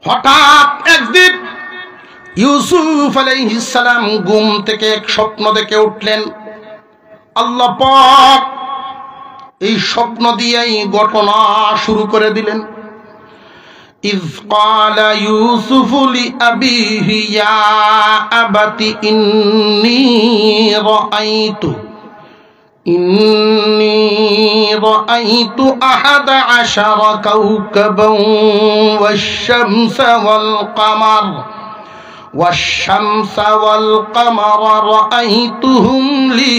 হঠাৎ একদিন ইউসুফ আলাইহিস সালাম ঘুম থেকে এক স্বপ্ন দেখে উঠলেন। আল্লাহ পাক এই স্বপ্ন দিয়েই ঘটনা শুরু করে দিলেন। ইয ক্বালা ইউসুফু লিআবিহি ইয়া আবাতি ইন্নী রাআইতু আহাদা আশারা কাওকাবান والشمس والقمر رأيتهم لي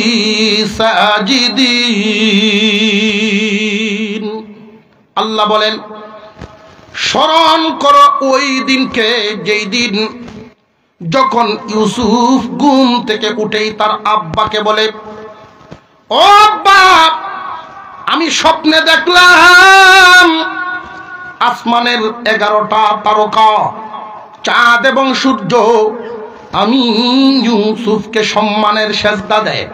ساجدين। আল্লাহ বলেন, স্মরণ করো ওই দিনকে যেই দিন যখন ইউসুফ ঘুম থেকে উঠেই তার আব্বাকে বলে, ও আব্বা, আমি স্বপ্নে দেখলাম আসমানের 11টা তারকা, চাঁদ এবং সূর্য আমি ইউসুফকে সম্মানের সেজদা দেয়।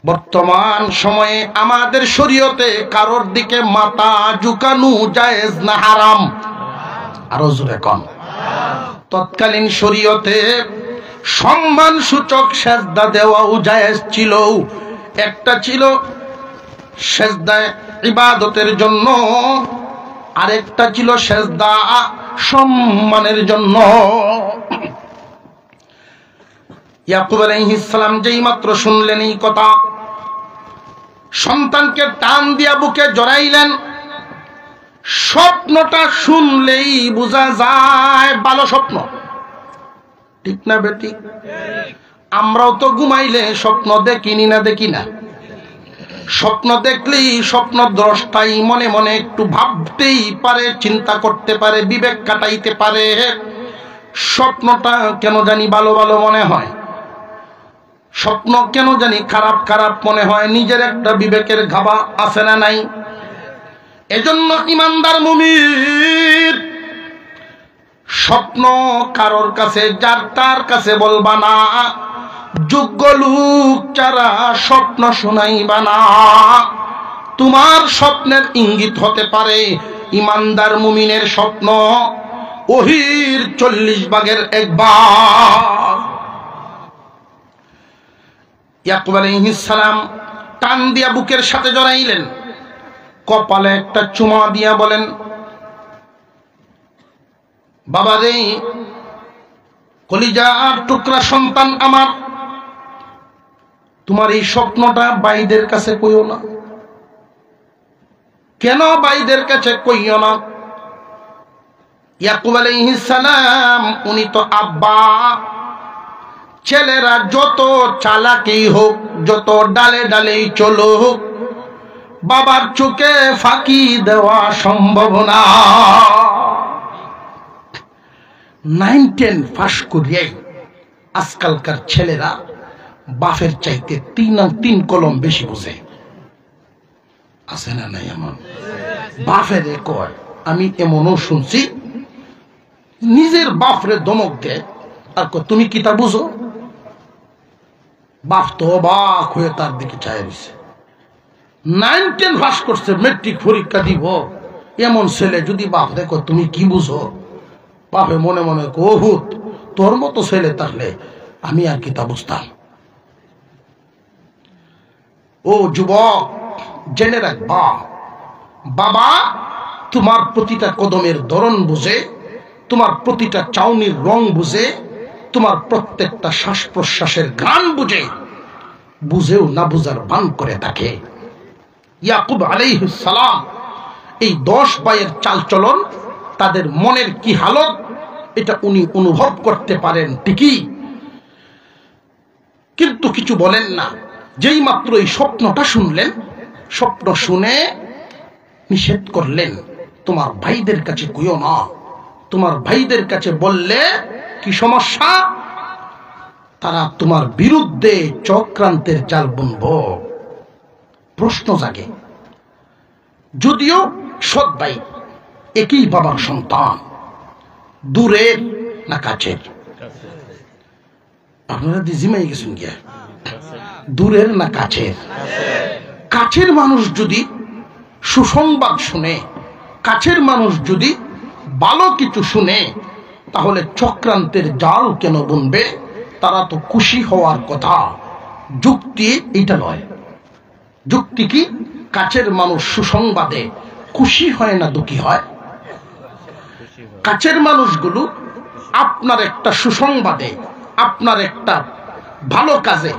বর্তমান সময়ে আমাদের শরীয়তে কারোর দিকে মাথা ঝুঁকানো জায়েজ না হারাম? আরো জোরে কোন। তৎকালীন শরীয়তে সম্মান সূচক সেজদা দেওয়াও জায়েজ ছিল। একটা ছিল সেজদা ইবাদতের জন্য, আরেকটা ছিল সেজদা সম্মানের জন্য। ইয়াকুব আলাইহিস সালাম যেই মাত্র শুনলেন এই কথা, সন্তানকে টান দিয়া বুকে জড়াইলেন। স্বপ্নটা শুনলেই বোঝা যায় ভালো স্বপ্ন, ঠিক না বেটি? আমরাও তো ঘুমাইলে স্বপ্ন দেখিনি না, দেখি না? স্বপ্ন দেখলেই স্বপ্ন দ্রষ্টাই মনে মনে একটু ভাবতেই পারে, চিন্তা করতে পারে, বিবেক কাটাইতে পারে। স্বপ্নটা কেন জানি ভালো ভালো মনে হয়, স্বপ্ন কেন জানি খারাপ খারাপ মনে হয়। নিজের একটা বিবেকের গাভা আছে না নাই? এজন্য ইমানদার মুমিন স্বপ্ন কারোর কাছে যার তার কাছে বলবা না, যোগ্য লোক যারা স্বপ্ন শোনাইবা না। তোমার স্বপ্নের ইঙ্গিত হতে পারে ইমানদার মুমিনের স্বপ্ন ওহীর 40 ভাগের 1 ভাগ। ইয়াকুব আলাইহিস সালাম টান দিয়া বুকের সাথে জড়াইলেন, কপালে একটা চুমা দিয়া বলেন, বাবা রে, কলিজার টুকরা সন্তান আমার, তোমার এই স্বপ্নটা ভাইদের কাছে কইও না। কেন ভাইদের কাছে কইও না? ইয়াকুব আলাইহিস সালাম উনি তো আব্বা। ছেলেরা যত চালাকি হোক, যত ডালে ডালেই চলুক, বাবার চোখে ফাঁকি দেওয়া সম্ভব না। 9-10 পাস করিয়াই আজকালকার ছেলেরা বাপের চাইতে 3 কলম বেশি বোঝে, আছে না নাই? এমন বাপের কয়, আমি এমনও শুনছি নিজের বাপরে ধমক দেয় আর তুমি কি তা বুঝো? বাপ তো অবাক হয়ে তার দিকে চায় দিছে। 9-10 পাস করছে, মেট্রিক পরীক্ষা দিব, এমন ছেলে যদি বাপ দেখো তুমি কি বুঝো? বাপে মনে মনে কহুত, তোর মতো ছেলে তাহলে আমি আর কি তা বুঝতাম। ও যুবক, জেনে রাখবা, বাবা তোমার প্রতিটা কদমের ধরন বুঝে, তোমার প্রতিটা চাউনির রং বুঝে, তোমার প্রত্যেকটা শ্বাস প্রশ্বাসের গান বুঝে, বুঝেও না বুঝার ভান করে থাকে। ইয়াকুব আলাইহিস সালাম এই 10 ভাইয়ের চালচলন, তাদের মনের কি হালত, এটা উনি অনুভব করতে পারেন ঠিকই, কিন্তু কিছু বলেন না। যেই মাত্র এই স্বপ্নটা শুনলেন, স্বপ্ন শুনে নিষেধ করলেন, তোমার ভাইদের কাছে কইও না। তোমার ভাইদের কাছে বললে কি সমস্যা? তারা তোমার বিরুদ্ধে চক্রান্তের জাল বুনব। প্রশ্ন জাগে, যদিও সৎ ভাই, একই বাবার সন্তান, দূরের না কাছের? আপনারা জিমাই গেছেন গিয়া, দূরের না কাছের? মানুষ যদি সুসংবাদ শুনে, কাছের মানুষ যদি ভালো কিছু শুনে তাহলে চক্রান্তের জাল কেন বুনবে? তারা তো খুশি হওয়ার কথা। যুক্তি এটা নয়। যুক্তি কি? কাছের মানুষ সুসংবাদে খুশি হয় না দুঃখী হয়? কাছের মানুষগুলো আপনার একটা সুসংবাদে, আপনার একটা ভালো কাজে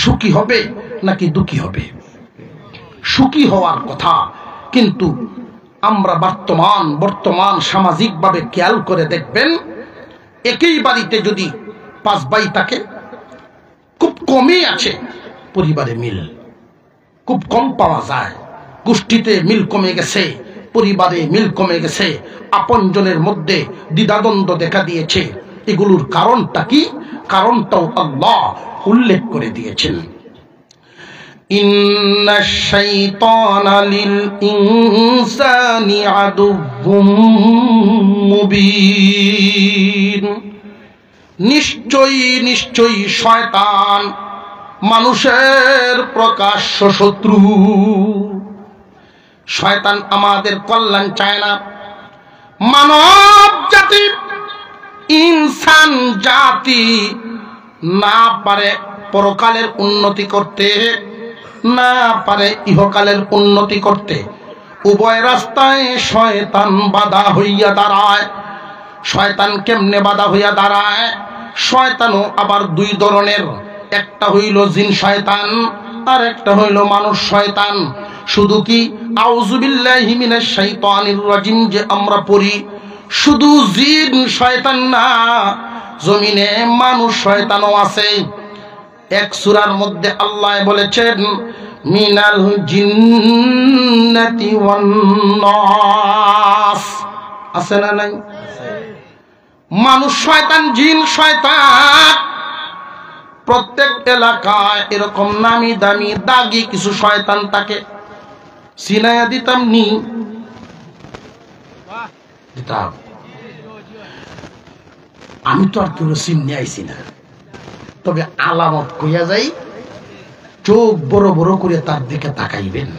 সুখী হবে নাকি দুঃখী হবে? সুখী হওয়ার কথা। কিন্তু আমরা বর্তমান সামাজিকভাবে খেয়াল করে দেখবেন, একই বাড়িতে যদি 5 ভাই থাকে, খুব কমই আছে পরিবারে মিল, খুব কম পাওয়া যায়। গোষ্ঠীতে মিল কমে গেছে, পরিবারে মিল কমে গেছে, আপনজনের মধ্যে দ্বিধাদ্বন্দ্ব দেখা দিয়েছে। এগুলোর কারণটা কি? কারণটাও আল্লাহ উল্লেখ করে দিয়েছেন। ইন্নাশ শাইতানা লিল ইনসানি আদুউম মুবিন। নিশ্চয়ই শয়তান মানুষের প্রকাশ্য শত্রু। শয়তান আমাদের কল্যাণ চায় না। মানব জাতি, ইনসান জাতি না পারে পরকালের উন্নতি করতে, না পারে ইহকালের উন্নতি করতে। উভয় রাস্তায় শয়তান বাধা হইয়া দাঁড়ায়। শয়তান কেমনে বাধা হইয়া দাঁড়ায়? শয়তানও আবার 2 ধরনের। একটা হইল জিন শয়তান, আর একটা হইল মানুষ শয়তান। শুধু কি আউযু বিল্লাহি মিনাশ শাইতানির রাজিম যে আমরা পড়ি, শুধু জিন শয়তান না, জমিনে মানুষ শয়তানও আছে। এক সূরার মধ্যে আল্লাহ বলেছেন, মিনাল জিন্নাতি ওয়ান নাস। আছে না নাই? মানুষ শয়তান, জিন শয়তান। প্রত্যেক এলাকায় এরকম নামি দামি দাগি কিছু শয়তান থাকে। সিনায়া দিতাম নি, আমি তো আর কেউ চিনে আইছি না, তবে আলামত কইয়া যাই, চোখ বড় বড় করে তার দিকে তাকাইবেন।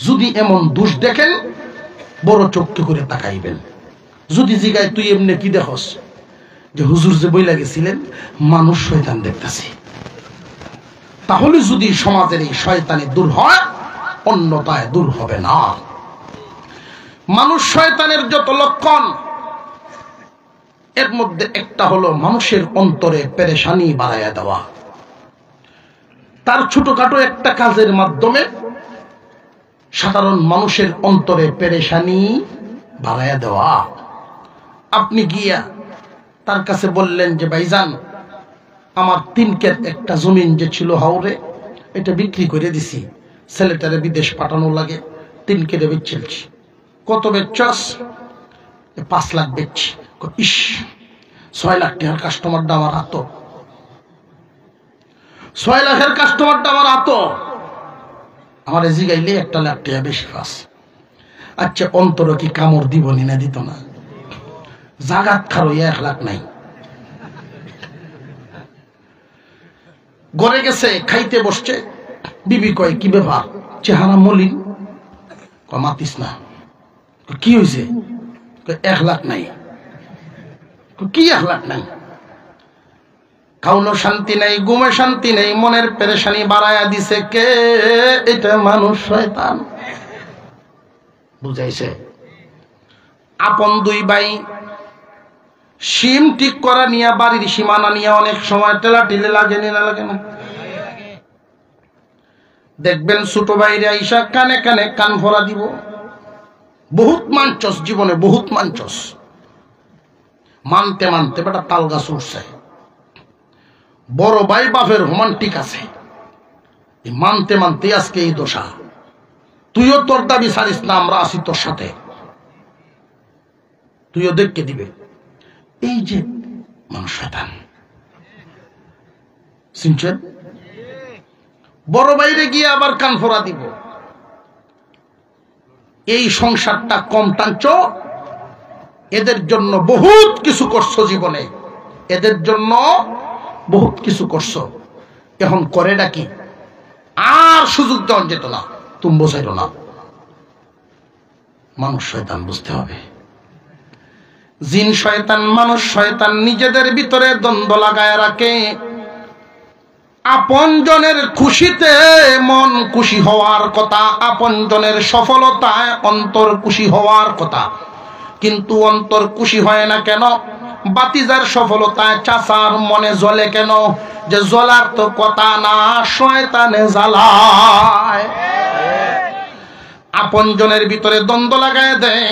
যদি এমন দোষ দেখেন, বড় চোখকে করে তাকাইবেন। যদি জিগায় তুই এমনি কি দেখস, যে হুজুর যে বইলা গেছিলেন মানুষ শয়তান দেখতেছি, তাহলে যদি সমাজের এই শয়তানি দূর হয়, অন্যতায় দূর হবে না। মানুষ শয়তানের যত লক্ষণ, এর মধ্যে একটা হলো মানুষের অন্তরে পেরেশানি বাড়াইয়া দেওয়া। তার ছোটখাটো একটা কাজের মাধ্যমে সাধারণ মানুষের অন্তরে পেরেশানি বাড়াইয়া দেওয়া। আপনি গিয়া তার কাছে বললেন যে ভাইজান, আমার 3 ক্ষেত একটা জমিন যে ছিল হাওরে, এটা বিক্রি করে দিছি, ছেলেটারে বিদেশ পাঠানো লাগে, 3 ক্ষেতে বেচছি। কত বেচছস? 5 লাখ বেচছি। ইস, 6 লাখ টাকার কাস্টমারটা আমার হাত, 6 লাখের কাস্টমারটা আমার হাত। আমার জিগাইলে 1 লাখ টাকা বেশি পাস। আচ্ছা, অন্তর কি কামড় দিব না দিত না? জাগাত খারো 1 লাখ নাই। ঘরে গেছে, খাইতে বসছে, বিবি কয় কি ব্যাপার, চেহারা মলিন? মাতিস না। কি হয়েছে? 1 লাখ নাই। কি 1 লাখ নাই? খাওনো শান্তি নাই, ঘুমে শান্তি নেই, মনের পেরেশানি বাড়ায়া দিছে কে? এটা মানুষ শয়তান। বুঝাইছে? আপন 2 ভাই সিম ঠিক করা নিয়ে, বাড়ির সীমানা নিয়ে অনেক সময় টেলাটিলে লাগে না লাগে না? দেখবেন ছোট ভাইরা আইসা কানে কানে কান ভরা দিব। বহুত মানচস, জীবনে বহুত মানচস, মানতে মানতে বেটা তাল গাছ উঠছে। বড় ভাই বাপের রোমান্টিক আছে, মানতে মানতে আজকে এই দশা। তুইও তোর দাবি ছাড়িস না, আমরা আছি তোর সাথে, তুইও দেখকে দিবে। এই যে মানুষ শয়তান, শুনছেন? বড় বাইরে গিয়ে আবার কান ফোড়া দিব। এই সংসারটা কম টানছ, এদের জন্য বহুত কিছু করছো জীবনে, এদের জন্য বহুত কিছু করছো। এখন করে ডাকি আর সুযোগ দেওয়া যেত না, তুমি বোঝাইল না। মানুষ শয়তান, বুঝতে হবে। জিন শয়তান মানুষ শয়তান নিজেদের ভিতরে দ্বন্দ্ব লাগায় রাখে। আপনজনের খুশিতে মন খুশি হওয়ার কথা, আপনজনের সফলতায় অন্তর খুশি হওয়ার কথা, কিন্তু অন্তর খুশি হয় না কেন? বাতিজার সফলতায় চাচার মনে জ্বলে কেন? যে জ্বলার তো কথা না, শয়তানে জ্বালায়। আপনজনের ভিতরে দ্বন্দ্ব লাগায় দেয়,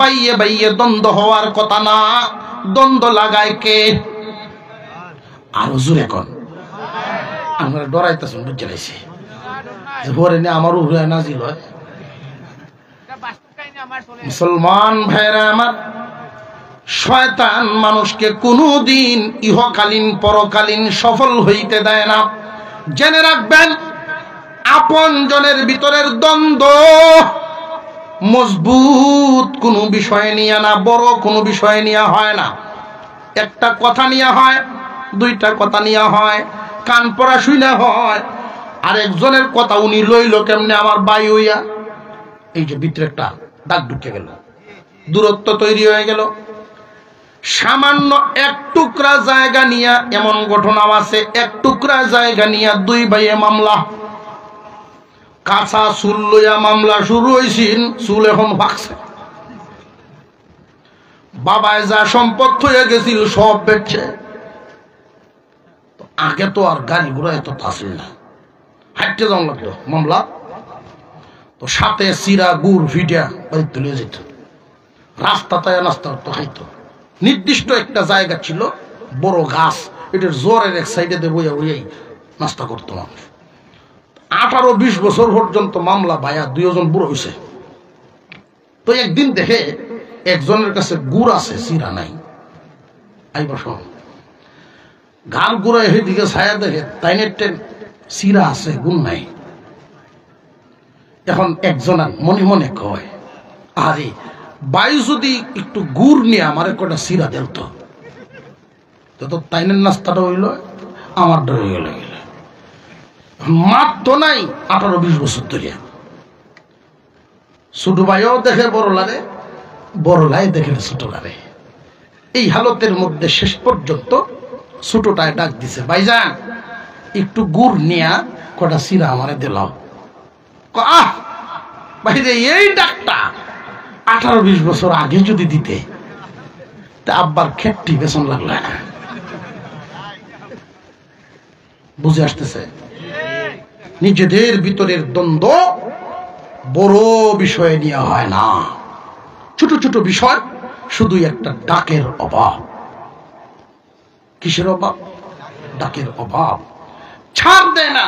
বাইয়ে বাইয়ে দ্বন্দ্ব হওয়ার কথা না, দ্বন্দ্ব লাগায় কে? আরো জোরে কোন। আমরা ডরাইতেছেন, বুঝতে পারছি পরে নিয়ে আমার উপরে নাজিল হয়। মুসলমান ভাইরা আমার, শয়তান মানুষকে কোনদিন ইহকালীন পরকালীন সফল হইতে দেয় না। জেনে রাখবেন, আপন জনের ভিতরের দ্বন্দ্ব মজবুত কোনো বিষয় নিয়ে না, বড় কোনো বিষয় নিয়ে হয় না। একটা কথা নিয়ে হয়, দুইটা কথা নিয়ে হয়, কান পড়া শুনে হয়। আরেকজনের কথা উনি লইল কেমনে? আমার বাই হইয়া। এই যে ভিতরে একটা দাগ ঢুকে গেল, দূরত্ব তৈরি হয়ে গেল। সামান্য এক টুকরা জায়গা নিয়ে এমন ঘটনাও আছে, এক টুকরা জায়গা নিয়ে দুই ভাইয়ে মামলা। কাঁচা চুল লইয়া মামলা শুরু হয়েছিল, চুল এখন পাকছে। বাবায় যা সম্পদ হয়ে গেছিল সব বেচছে। আগে তো আর গাড়ি ঘোড়া এত আসল না, হাঁটতে যাওয়া লাগতো মামলা। তো সাথে চিরা গুড় ভিডিয়া বাড়ি তুলে যেত, রাস্তাতে নাস্তা তো খাইতো। নির্দিষ্ট একটা জায়গা ছিল, বড় গাছ, এটার জোরের এক সাইডে দিয়ে বইয়া বইয়াই নাস্তা করতো মানুষ। 18-20 বছর পর্যন্ত মামলা ভাইয়া দুইজন বুড়ো হয়েছে। তো একদিন দেখে একজনের কাছে গুড় আছে, চিরা নাই। আইবার সময় গাল গুড়ায় দিকে ছায়া দেখে তাইনের ট্রেন চিরা আছে, গুড় নাই। এখন একজন মনে মনে কয়, আরে বাই যদি একটু গুড় নিয়ে আমার কটা চিরা দেন তো তাইনের নাস্তাটা হইল, আমার ডরে গেল। মাত তো নাই 18-20 বছর ধরে। ছোট ভাইও দেখে বড় লাগে, বড় লাই দেখে ছোট লাগে। এই হালতের মধ্যে শেষ পর্যন্ত ছোটটায় ডাক দিছে, ভাইজান একটু গুড় নিয়া কটা চিরা আমারে দিলাও। আহ ভাইরে, এই ডাকটা 18-20 বছর আগে যদি দিতে, তা আব্বার খেটটি বেসন লাগলো না। বুঝে আসতেছে? নিজেদের ভিতরের দ্বন্দ্ব বড় বিষয় নিয়ে হয় না, ছোট ছোট বিষয়। শুধু একটা ডাকের অভাব। কিসের অভাব? ডাকের অভাব। ছাড় দেয় না।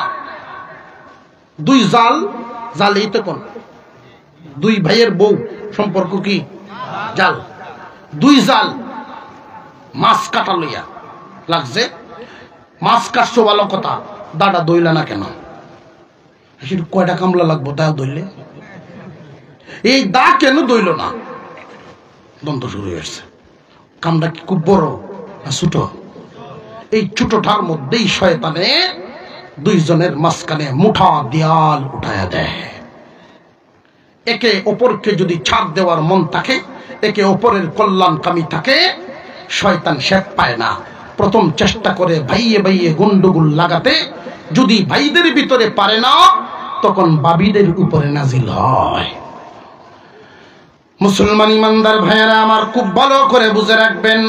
দুই জালেই তো কোন দুই ভাইয়ের বউ সম্পর্ক কি? জাল। দুই জাল মাছ কাটা লইয়া লাগছে। মাছ কাটছো ভালো কথা, দাদা দইলা না কেন? কয়টা কামলা লাগবো তা দইলে? এই দা কেন দইল না? দ্বন্দ্ব শুরু হয়েছে। কামটা কি খুব বড় না ছোট? এই ছোটটার মধ্যেই শয়তানে দুইজনের মাঝখানে মুঠা দেয়াল উঠায়া দেয়। একে অপরকে যদি ছাড় দেওয়ার মন থাকে, একে অপরের কল্যাণকামী থাকে, শয়তান শেষ পায় না। প্রথম চেষ্টা করে ভাইয়ে ভাইয়ে গন্ডগোল লাগাতে। যদি ভাইদের ভিতরে পারে না, তখন বাবিদের উপরে নাজিল হয়। মুসলমান ইমানদার ভাইয়েরা আমার, খুব ভালো করে বুঝে রাখবেন,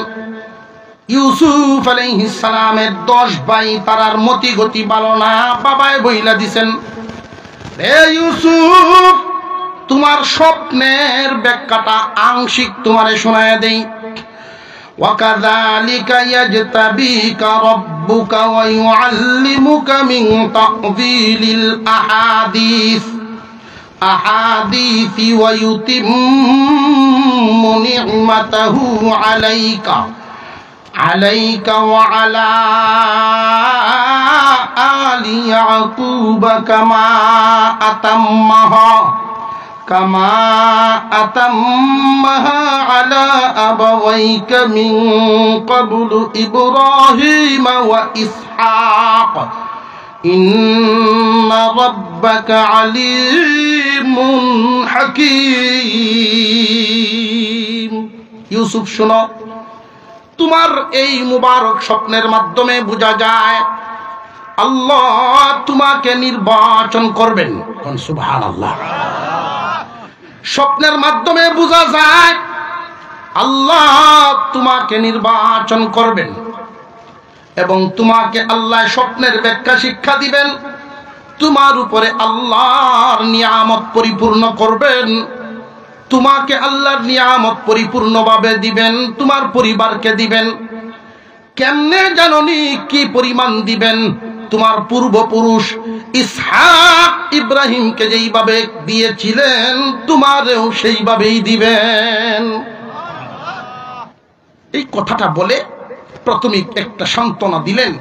ইউসুফ আলাইহিস সালামের 10 ভাই, তারার মতি গতি ভালো না। বাবায় বইলা দিছেন, হে ইউসুফ, তোমার স্বপ্নের ব্যাখ্যাটা আংশিক তোমারে শোনায় দেই। ওয়াকাযালিকা ইয়াজতাবিকা রাব্বুকা ওয়া ইউআল্লিমুকা মিন তা'যীলিল আহাদিস ওয়া ইউতিম্মু নি'মাতাহু আলাইকা ওয়া আলা আলি ইয়াকুবা কামা আতাম্মাহা আলা আবাওয়াইকা মিন ক্বাবলু ইব্রাহিম ওয়া ইসহাক ইন্না রাব্বাকা আলিমুন হাকীম। ইউসুফ শোনো, তোমার এই মুবারক স্বপ্নের মাধ্যমে বোঝা যায় আল্লাহ তোমাকে নির্বাচন করবেন। সুবহানাল্লাহ। স্বপ্নের মাধ্যমে বোঝা যায় আল্লাহ তোমাকে নির্বাচন করবেন এবং তোমাকে আল্লাহ স্বপ্নের ব্যাখ্যা শিক্ষা দিবেন, তোমার উপরে আল্লাহর নিয়ামত পরিপূর্ণ করবেন, তোমাকে আল্লাহর নিয়ামত পরিপূর্ণভাবে দিবেন, তোমার পরিবারকে দিবেন। কেমনে জাননি কি পরিমাণ দিবেন? তোমার পূর্বপুরুষ ইসহাক ইব্রাহিমকে যেইভাবে দিয়েছিলেন তোমারেও সেইভাবেই দিবেন। এই কথাটা বলে প্রাথমিক একটা সান্ত্বনা দিলেন।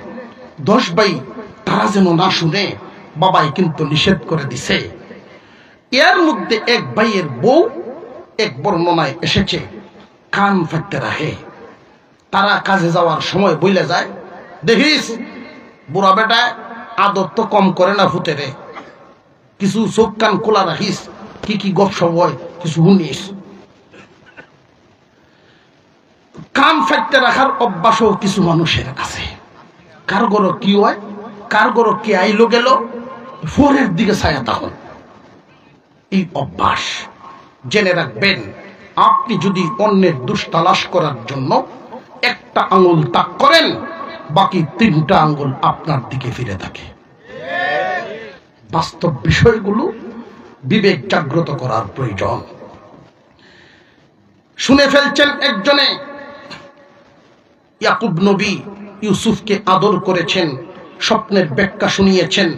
10 ভাই তারা যেন না শুনে, বাবাই কিন্তু নিষেধ করে দিছে। এর মধ্যে এক ভাইয়ের বউ, এক বর্ণনায় এসেছে, কান ফাটতে রাখে। তারা কাজে যাওয়ার সময় বইলে যায়, দেখিস বুড়া বেটা আদর তো কম করে না ফুতেরে, কিছু চোখ কান খোলা রাখিস, কি কি গপসপ হয় কিছু শুনিস। কান ফাটতে রাখার অভ্যাসও কিছু মানুষের আছে। কার গরো কি হয়, কার গরো কে আইলো গেল, ফোরের দিকে ছায়া তখন। এই অভ্যাস জেনে রাখবেন, আপনি যদি অন্যের দোষ তালাশ করার জন্য একটা আঙুল তাক করেন, বাকি 3টা আঙ্গুল আপনার দিকে ফিরে থাকে। বাস্তব বিষয়গুলো বিবেক জাগ্রত করার প্রয়োজন। শুনে ফেলছেন একজনে, ইয়াকুব নবী ইউসুফকে আদর করেছেন, স্বপ্নের ব্যাখ্যা শুনিয়েছেন,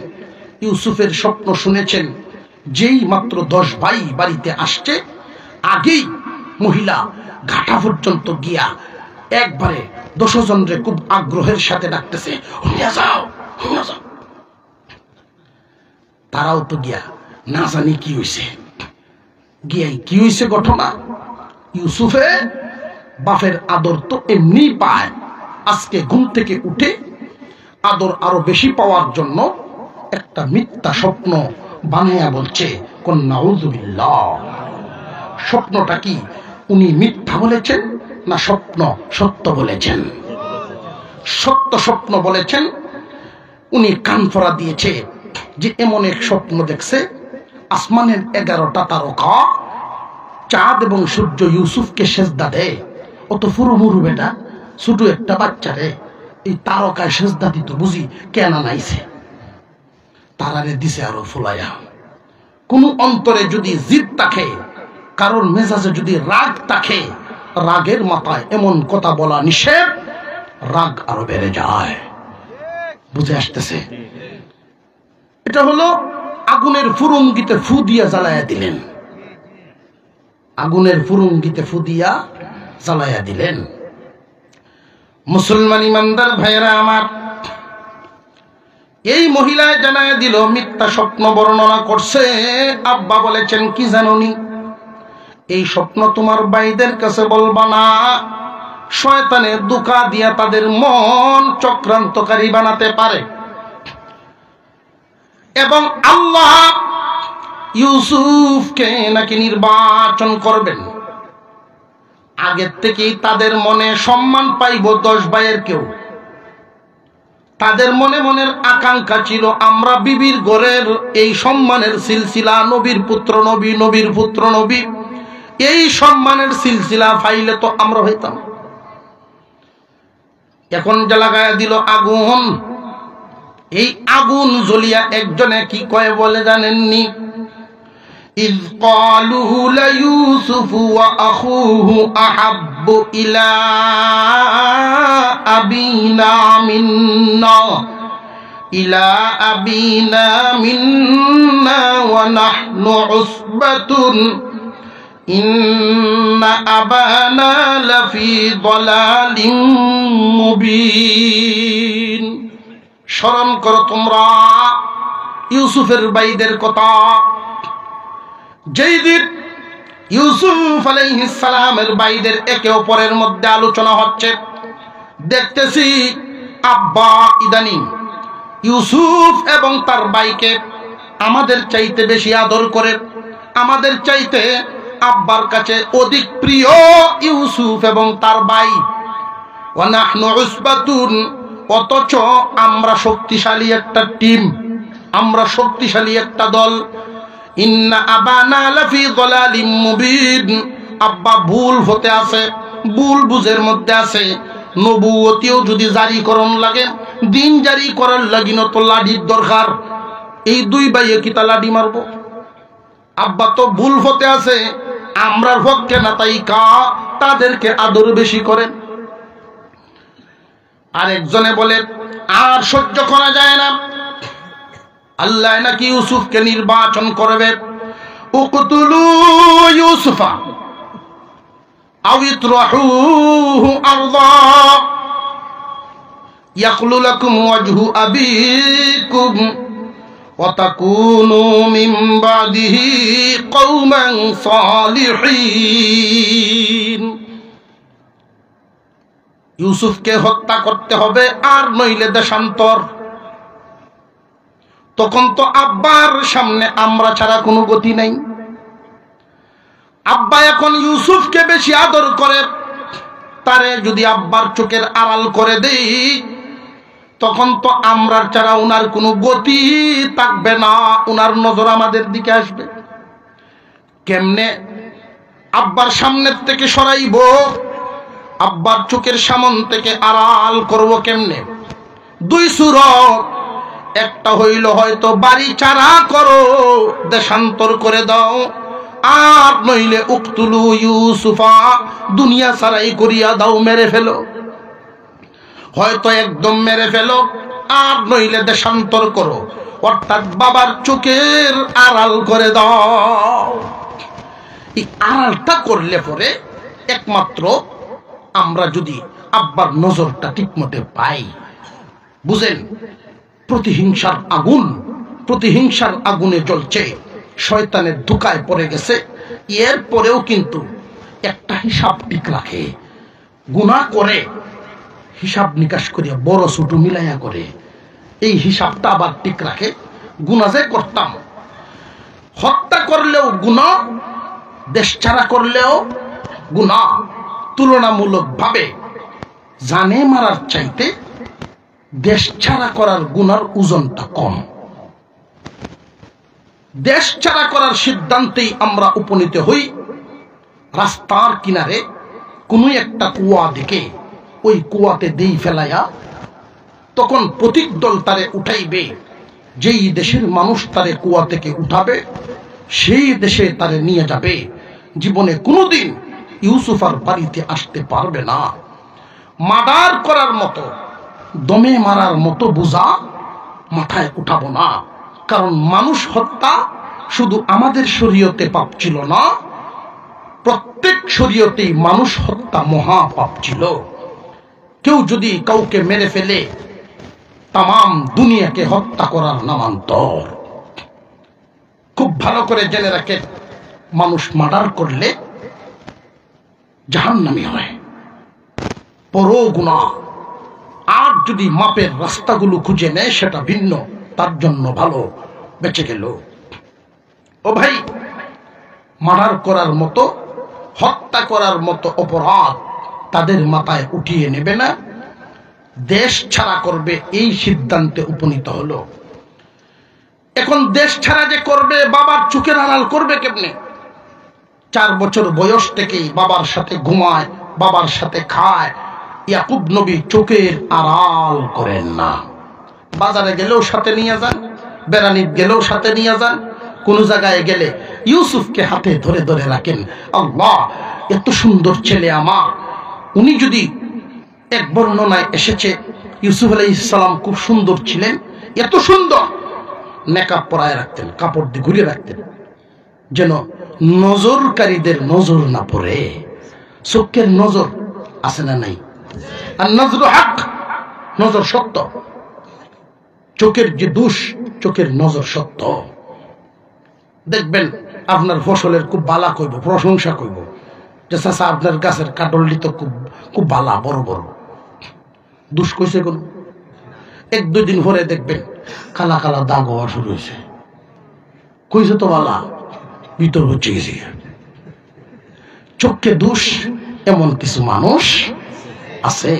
ইউসুফের স্বপ্ন শুনেছেন। যেই মাত্র 10 ভাই বাড়িতে আসছে, আগেই মহিলা ঘাটা পর্যন্ত গিয়া একবারে 10 জনরে খুব আগ্রহের সাথে ডাকতেছে, হুনিয়া যাও, হুনিয়া যাও। তারাও তো গিয়া না জানি কি হয়েছে, গিয়াই কি হয়েছে ঘটনা। ইউসুফে বাপের আদর তো এমনি পায়, আজকে ঘুম থেকে উঠে আদর আরো বেশি পাওয়ার জন্য একটা মিথ্যা স্বপ্ন বানাইয়া বলছে, নাউযুবিল্লাহ। স্বপ্নটা কি উনি মিথ্যা বলেছেন না স্বপ্ন সত্য বলেছেন? সত্য স্বপ্ন বলেছেন। উনি কান ফোড়া দিয়েছে যে এমন এক স্বপ্ন দেখছে, আসমানের 11টা তারকা, চাঁদ এবং সূর্য ইউসুফকে সেজদা দেয়। অত ফুরুমুরু বেটা, ছোট একটা বাচ্চারে এই তারকায় সেজদা দিত, বুঝি কেন নাইছে। তারারে দিছে আরো ফুলাইয়া। কোন অন্তরে যদি জিদ থাকে, কারণ মেজাজে যদি রাগ থাকে, রাগের মাথায় এমন কথা বলা নিষেধ, রাগ আরো বেড়ে যায়। বুঝে আসতেছে? এটা হলো আগুনের ফুরুঙ্গিতে ফু দিয়া জ্বালাইয়া দিলেন, আগুনের ফুরুঙ্গিতে ফু দিয়া জ্বালাইয়া দিলেন। মুসলমান ইমানদার ভাইয়েরা আমার, এই মহিলায় জানায় দিল মিথ্যা স্বপ্ন বর্ণনা করছে। আব্বা বলেছেন কি জানোনি, এই স্বপ্ন তোমার ভাইদের কাছে বলবা না, শয়তানের ধোঁকা দিয়া তাদের মন চক্রান্তকারী বানাতে পারে। এবং আল্লাহ ইউসুফকে নাকি নির্বাচন করবেন। আগের থেকেই তাদের মনে সম্মান পাইব 10 ভাইয়ের কেউ। তাদের মনে মনের আকাঙ্ক্ষা ছিল, আমরা বিবির ঘরের এই সম্মানের সিলসিলা, নবীর পুত্র নবী, নবীর পুত্র নবী, এই সম্মানের সিলসিলা ফাইলে তো আমরা হইতাম। এখন যে লাগায়া দিল আগুন, এই আগুন জ্বলিয়া একজনে কি কয় বলে জানেননি? ইয ক্বালু লা ইউসুফু ওয়া আখুহু আহাব্বু ইলা আবিনা মিন্না ওয়া নাহনু উসবাতুন ইন্না আবানা লাফি দালালিম মুবিন। স্মরণ করো তোমরা ইউসুফের ভাইদের কথা। যেই দিন ইউসুফ আলাইহিস সালামের ভাইদের একে অপরের মধ্যে আলোচনা হচ্ছে, দেখতেছি আব্বা ইদানিং ইউসুফ এবং তার ভাইকে আমাদের চাইতে বেশি আদর করে, আমাদের চাইতে আব্বার কাছে অধিক প্রিয় ইউসুফ এবং তার ভাই। ওয়া নাহনু উসবাতুন, অথচ আমরা শক্তিশালী একটা টিম, আমরা শক্তিশালী একটা দল। ইন্না আবানা লাফি যালালিম মুবিন, আব্বা ভুল হতে আছে, ভুল বুঝের মধ্যে আছে। নবুয়তিও যদি জারি করন লাগে, দিন জারি করার লাগিন তো লাঠির দরকার। এই দুই ভাইয়ে কি তা লাঠি মারবো? আব্বা তো ভুল হতে আছে, আমরার পক্ষে না, তাই তাদেরকে আদর বেশি করেন। আরেকজনে বলে আর সহ্য করা যায় না, আল্লাহ নাকি ইউসুফকে নির্বাচন করবে। উকতুলু ইউসুফা আও ইতরাহুহু আরদা ইয়াখলু লাকুম ওয়াজহু আবিকুম ওয়া তাকুনু মিন বাদিহি কওমান সালিহিন। ইউসুফকে হত্যা করতে হবে, আর নইলে দেশান্তর। তখন তো আব্বার সামনে আমরা ছাড়া কোনো গতি নাই। আব্বা এখন ইউসুফকে বেশি আদর করে, তারে যদি আব্বার চোখের আড়াল করে দেই, তখন তো আমরা ছাড়া উনার কোনো গতি থাকবে না, উনার নজর আমাদের দিকে আসবে। কেমনে আব্বার সামনের থেকে সরাইব, আব্বার চোখের সামন থেকে আড়াল করব কেমনে? দুই সূরত, একটা হইল হয়তো বাড়ি চারা করো, দেশান্তর করে দাও, আর নইলে উকতুলু ইউসুফা, দুনিয়া সারাই করিয়া দাও, মেরে ফেলো। হয়তো একদম মেরে ফেলো, আর নইলে দেশান্তর করো, অর্থাৎ বাবার চোখের আড়াল করে দাও। এই আড়ালটা করলে পরে একমাত্র আমরা যদি আব্বার নজরটা ঠিকমতো পাই। বুঝেন, প্রতিহিংসার আগুন, প্রতিহিংসার আগুনে জ্বলছে, শয়তানের ধোঁকায় পড়ে গেছে। এর পরেও কিন্তু একটা হিসাব ঠিক রাখে, গুনাহ করে হিসাব নিকাশ করিয়া বড় ছোট মিলাইয়া করে, এই হিসাবটা আবার ঠিক রাখে। গুনাহ যে করতাম, হত্যা করলেও গুনাহ, দেশ ছাড়া করলেও গুনাহ, তুলনামূলক ভাবে জানে মারার চাইতে দেশ ছাড়া করার গুনার ওজনটা কম। দেশ ছাড়া করার সিদ্ধান্তেই আমরা উপনীত হই। রাস্তার কিনারে কোন একটা কুয়া দেখে ওই কুয়াতে দেই ফেলাইয়া, তখন প্রতীক দল তারে উঠাইবে। যেই দেশের মানুষ তারে কুয়া থেকে উঠাবে, সেই দেশে তারে নিয়ে যাবে। জীবনে কোনোদিন ইউসুফার বাড়িতে আসতে পারবে না। মার্ডার করার মতো, দমে মারার মতো বোঝা মাথায় উঠাবো না। কারণ মানুষ হত্যা শুধু আমাদের শরীয়তে পাপ ছিল না, প্রত্যেক শরীয়তেই মানুষ হত্যা মহা পাপ ছিল। কেউ যদি কাউকে মেরে ফেলে, তাম দুনিয়াকে হত্যা করার নামান্তর। খুব ভালো করে জেনে রাখেন, মানুষ মার্ডার করলে জাহান্নামী হয়, বড় গুনাহ। আর যদি মাপের রাস্তাগুলো খুঁজে নেয়, সেটা ভিন্ন, তার জন্য ভালো, বেঁচে গেল। ও ভাই, মার্ডার করার মতো, হত্যা করার মতো অপরাধ তাদের মাথায় উঠিয়ে নেবে না, দেশ ছাড়া করবে, এই সিদ্ধান্তে উপনীত হলো। এখন দেশ ছাড়া যে করবে, বাবার চোখের আড়াল করবে কেমনে? 4 বছর বয়স থেকেই বাবার সাথে ঘুমায়, বাবার সাথে খায়। ইয়াকুব নবী চোখের আড়াল করেন না। বাজারে গেলেও সাথে নিয়ে যান, বেড়ানিতে গেলেও সাথে নিয়ে যান, কোন জায়গায় গেলে ইউসুফকে হাতে ধরে ধরে রাখেন। আল্লাহ, এত সুন্দর ছেলে আমার। উনি যদি, এক বর্ণনায় এসেছে ইউসুফ আলাইহিস সালাম খুব সুন্দর ছিলেন, এত সুন্দর, নেকাব পরায় রাখতেন, কাপড় দিয়ে ঘুরিয়ে রাখতেন, যেন নজরকারীদের নজর না পড়ে। চোখের নজর আছে না নাই? আর নজর হক, নজর সত্য। চোখের যে দোষ, চোখের নজর সত্য। দেখবেন আপনার ফসলের খুব বালা কইব, প্রশংসা কইব, যে চাচা আপনার গাছের কাটলটি তো খুব খুব বালা, বড় বড়। দোষ কইছে কোন? 1-2 দিন পরে দেখবেন কালা কালা দাগ হওয়া শুরু হয়েছে। কইছে তো বালা, ভিতর হচ্ছে গেছে। চোখে দোষ এমন কিছু মানুষ আছে।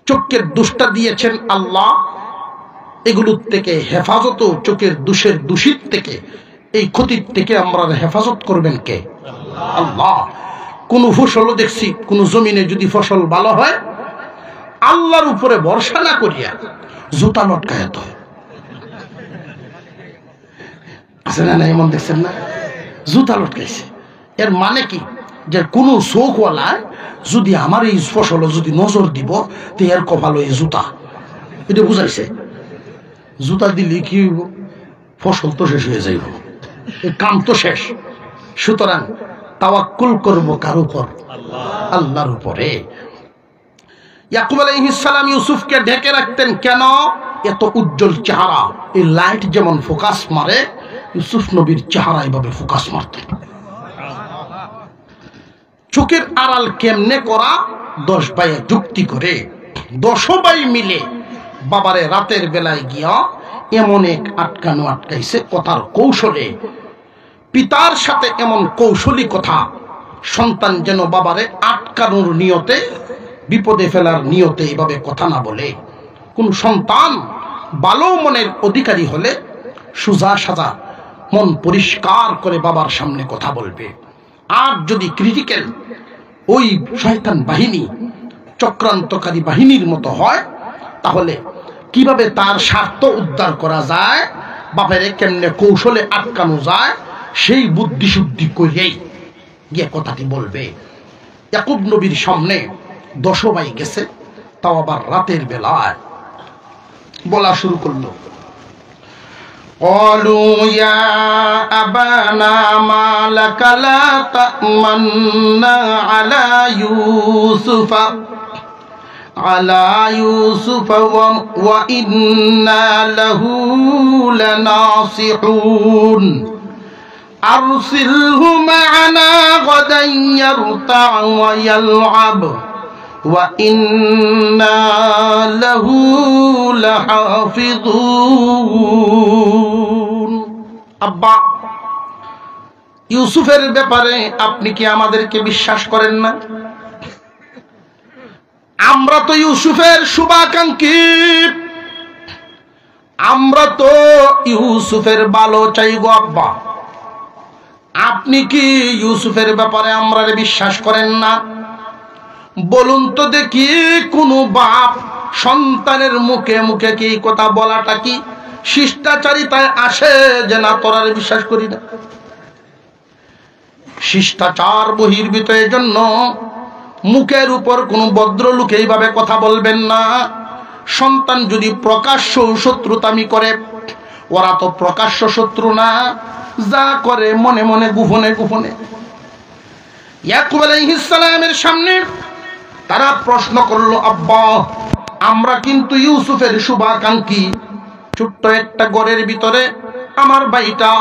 চোখের দোষটা দিয়েছেন আল্লাহ, এগুলোর থেকে হেফাজত, চোখের দোষের দূষিত থেকে, এই ক্ষতির থেকে আমরা হেফাজত করবেন কে? আল্লাহ। কোন ফসলও দেখছি, কোন জমিনে যদি ফসল ভালো হয়, আল্লাহর উপরে ভরসা না করিয়া জুতা লটকায় তো আছে না? এমন দেখছেন না? জুতা লটকাইছে। এর মানে কি? যে কোন চোখওয়ালা যদি আমার এই ফসল যদি নজর দিব, তো এর কপাল এই জুতা, এটা বুঝাইছে। জুতা দিলে কি ফসল তো শেষ হয়ে যাইব, এই কাম তো শেষ। সুতরাং তাওয়াক্কুল করব কার উপর? আল্লাহর উপরে। ইয়াকুব আলাইহিস সালাম ইউসুফকে ঢেকে রাখতেন কেন? এত উজ্জ্বল চেহারা, এই লাইট যেমন ফোকাস মারে, ইউসুফ নবীর চেহারা এভাবে ফোকাস মারতেন। চোখের আড়াল কেমনে করা? 10 ভাইয়ে যুক্তি করে 10 ভাই মিলে বাবারে রাতের বেলায় গিয়া এমন এক আটকাইছে কথার কৌশলে। পিতার সাথে এমন কৌশলী কথা, সন্তান যেন বাবারে আটকানোর নিয়তে, বিপদে ফেলার নিয়তে এভাবে কথা না বলে। কোন সন্তান ভালো মনের অধিকারী হলে সোজা সাজা মন পরিষ্কার করে বাবার সামনে কথা বলবে। আর যদি ক্রিটিক্যাল ওই শয়তান বাহিনী, চক্রান্তকারী বাহিনীর মতো হয়, তাহলে কিভাবে তার স্বার্থ উদ্ধার করা যায়, বাপের কেমনে কৌশলে আটকানো যায়, সেই বুদ্ধি শুদ্ধি করেই গিয়ে কথাটি বলবে। ইয়াকুব নবীর সামনে 10 ভাই গেছে, তাও আবার রাতের বেলায়। বলা শুরু করলো, قالوا يا أبانا ما لك لا تأمنا على يوسف وإنا له لناصحون أرسله معنا غدا يرتع ويلعب وإنا له لحافظون আব্বা, ইউসুফের ব্যাপারে আপনি কি আমাদেরকে বিশ্বাস করেন না? আমরা তো ইউসুফের শুভাকাঙ্ক্ষী, আমরা তো ইউসুফের ভালো চাই গো আব্বা। আপনি কি ইউসুফের ব্যাপারে আমরা বিশ্বাস করেন না? বলুন তো দেখি, কোন বাপ সন্তানের মুখে মুখে কি কথা বলাটা কি শিষ্টাচারিতায় আসে যে না তোরা বিশ্বাস করি না? শিষ্টাচার বহির্ভূত। এর জন্য মুখের উপর কোন ভদ্রলোক এইভাবে কথা বলবেন না। সন্তান যদি প্রকাশ্য শত্রুতামি করে, ওরা তো প্রকাশ্য শত্রু না, যা করে মনে মনে গোপনে গোপনে। ইয়াকুব আলাইহিস সালামের সামনে তারা প্রশ্ন করলো, আব্বা আমরা কিন্তু ইউসুফের শুভাকাঙ্ক্ষী। ছোট্ট একটা ঘরের ভিতরে আমার ভাইটা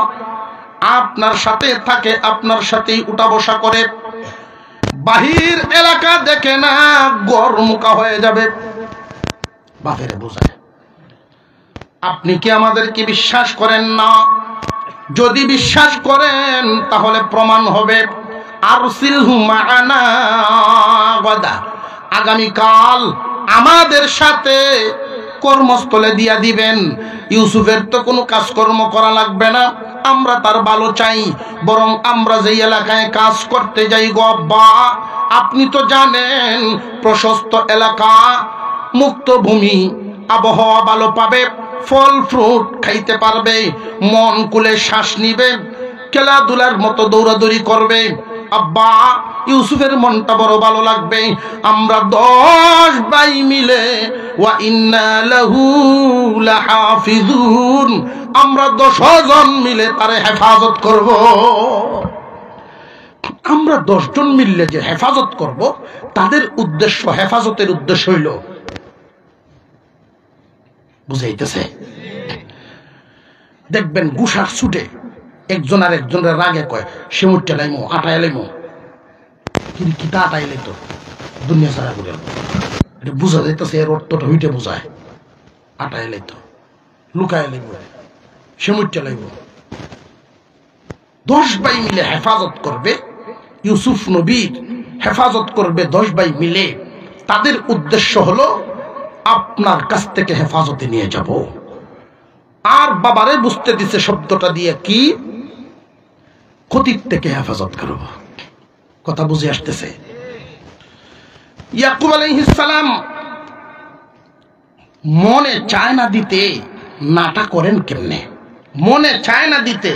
আপনার সাথে থাকে, আপনার সাথেই উঠা বসা করে, বাহির এলাকা দেখে না, গরমুখা হয়ে যাবে। বাপেরে বোঝায়, আপনি কি আমাদেরকে বিশ্বাস করেন না? যদি বিশ্বাস করেন তাহলে প্রমাণ হবে। আরসিলহু মা'ানা গাদা, আগামীকাল আমাদের সাথে কর্মস্থলে দিয়া দিবেন। ইউসুফের তো কোনো কাজকর্ম করা লাগবে না, আমরা তার ভালো চাই। বরং আমরা যেই এলাকায় কাজ করতে যাই গো আব্বা, আপনি তো জানেন প্রশস্ত এলাকা, মুক্ত ভূমি, আবহাওয়া ভালো পাবে, ফল ফ্রুট খাইতে পারবে, মন খুলে শ্বাস নিবে, খেলাধুলার মতো দৌড়াদৌড়ি করবে। আব্বা ইউসুফের মনটা বড় ভালো লাগবে। আমরা 10 ভাই মিলে ওয়া ইন্না লাহু লাহাফিজুন, আমরা 10 জন মিলে তারে হেফাজত করব। আমরা 10 জন মিললে যে হেফাজত করব, তাদের উদ্দেশ্য, হেফাজতের উদ্দেশ্য হইল, বুঝাইতেছে? দেখবেন গুসার ছুটে একজন আর একজনের রাগে কয়, সেমুট চালাইমো, আটা এলাইমো, কিন্তু কিতা আটা এলাই তো দুনিয়া সারা করে। এটা বুঝা যাইতেছে, এর অর্থটা হইতে বোঝায়। আটা এলাই তো লুকায় এলাইব, সেমুট চালাইব। 10 ভাই মিলে হেফাজত করবে, ইউসুফ নবীর হেফাজত করবে 10 ভাই মিলে। তাদের উদ্দেশ্য হলো আপনার কাছ থেকে হেফাজতে নিয়ে যাব। আর বাবারে বুঝতে দিছে শব্দটা দিয়ে কি, ক্ষতির থেকে হেফাজত করব। কথা বুঝে আসতেছে? ইয়াকুব আলাইহিস সালাম মনে চায় না দিতে, নাটা করেন কেমনে? মনে চায় না দিতে,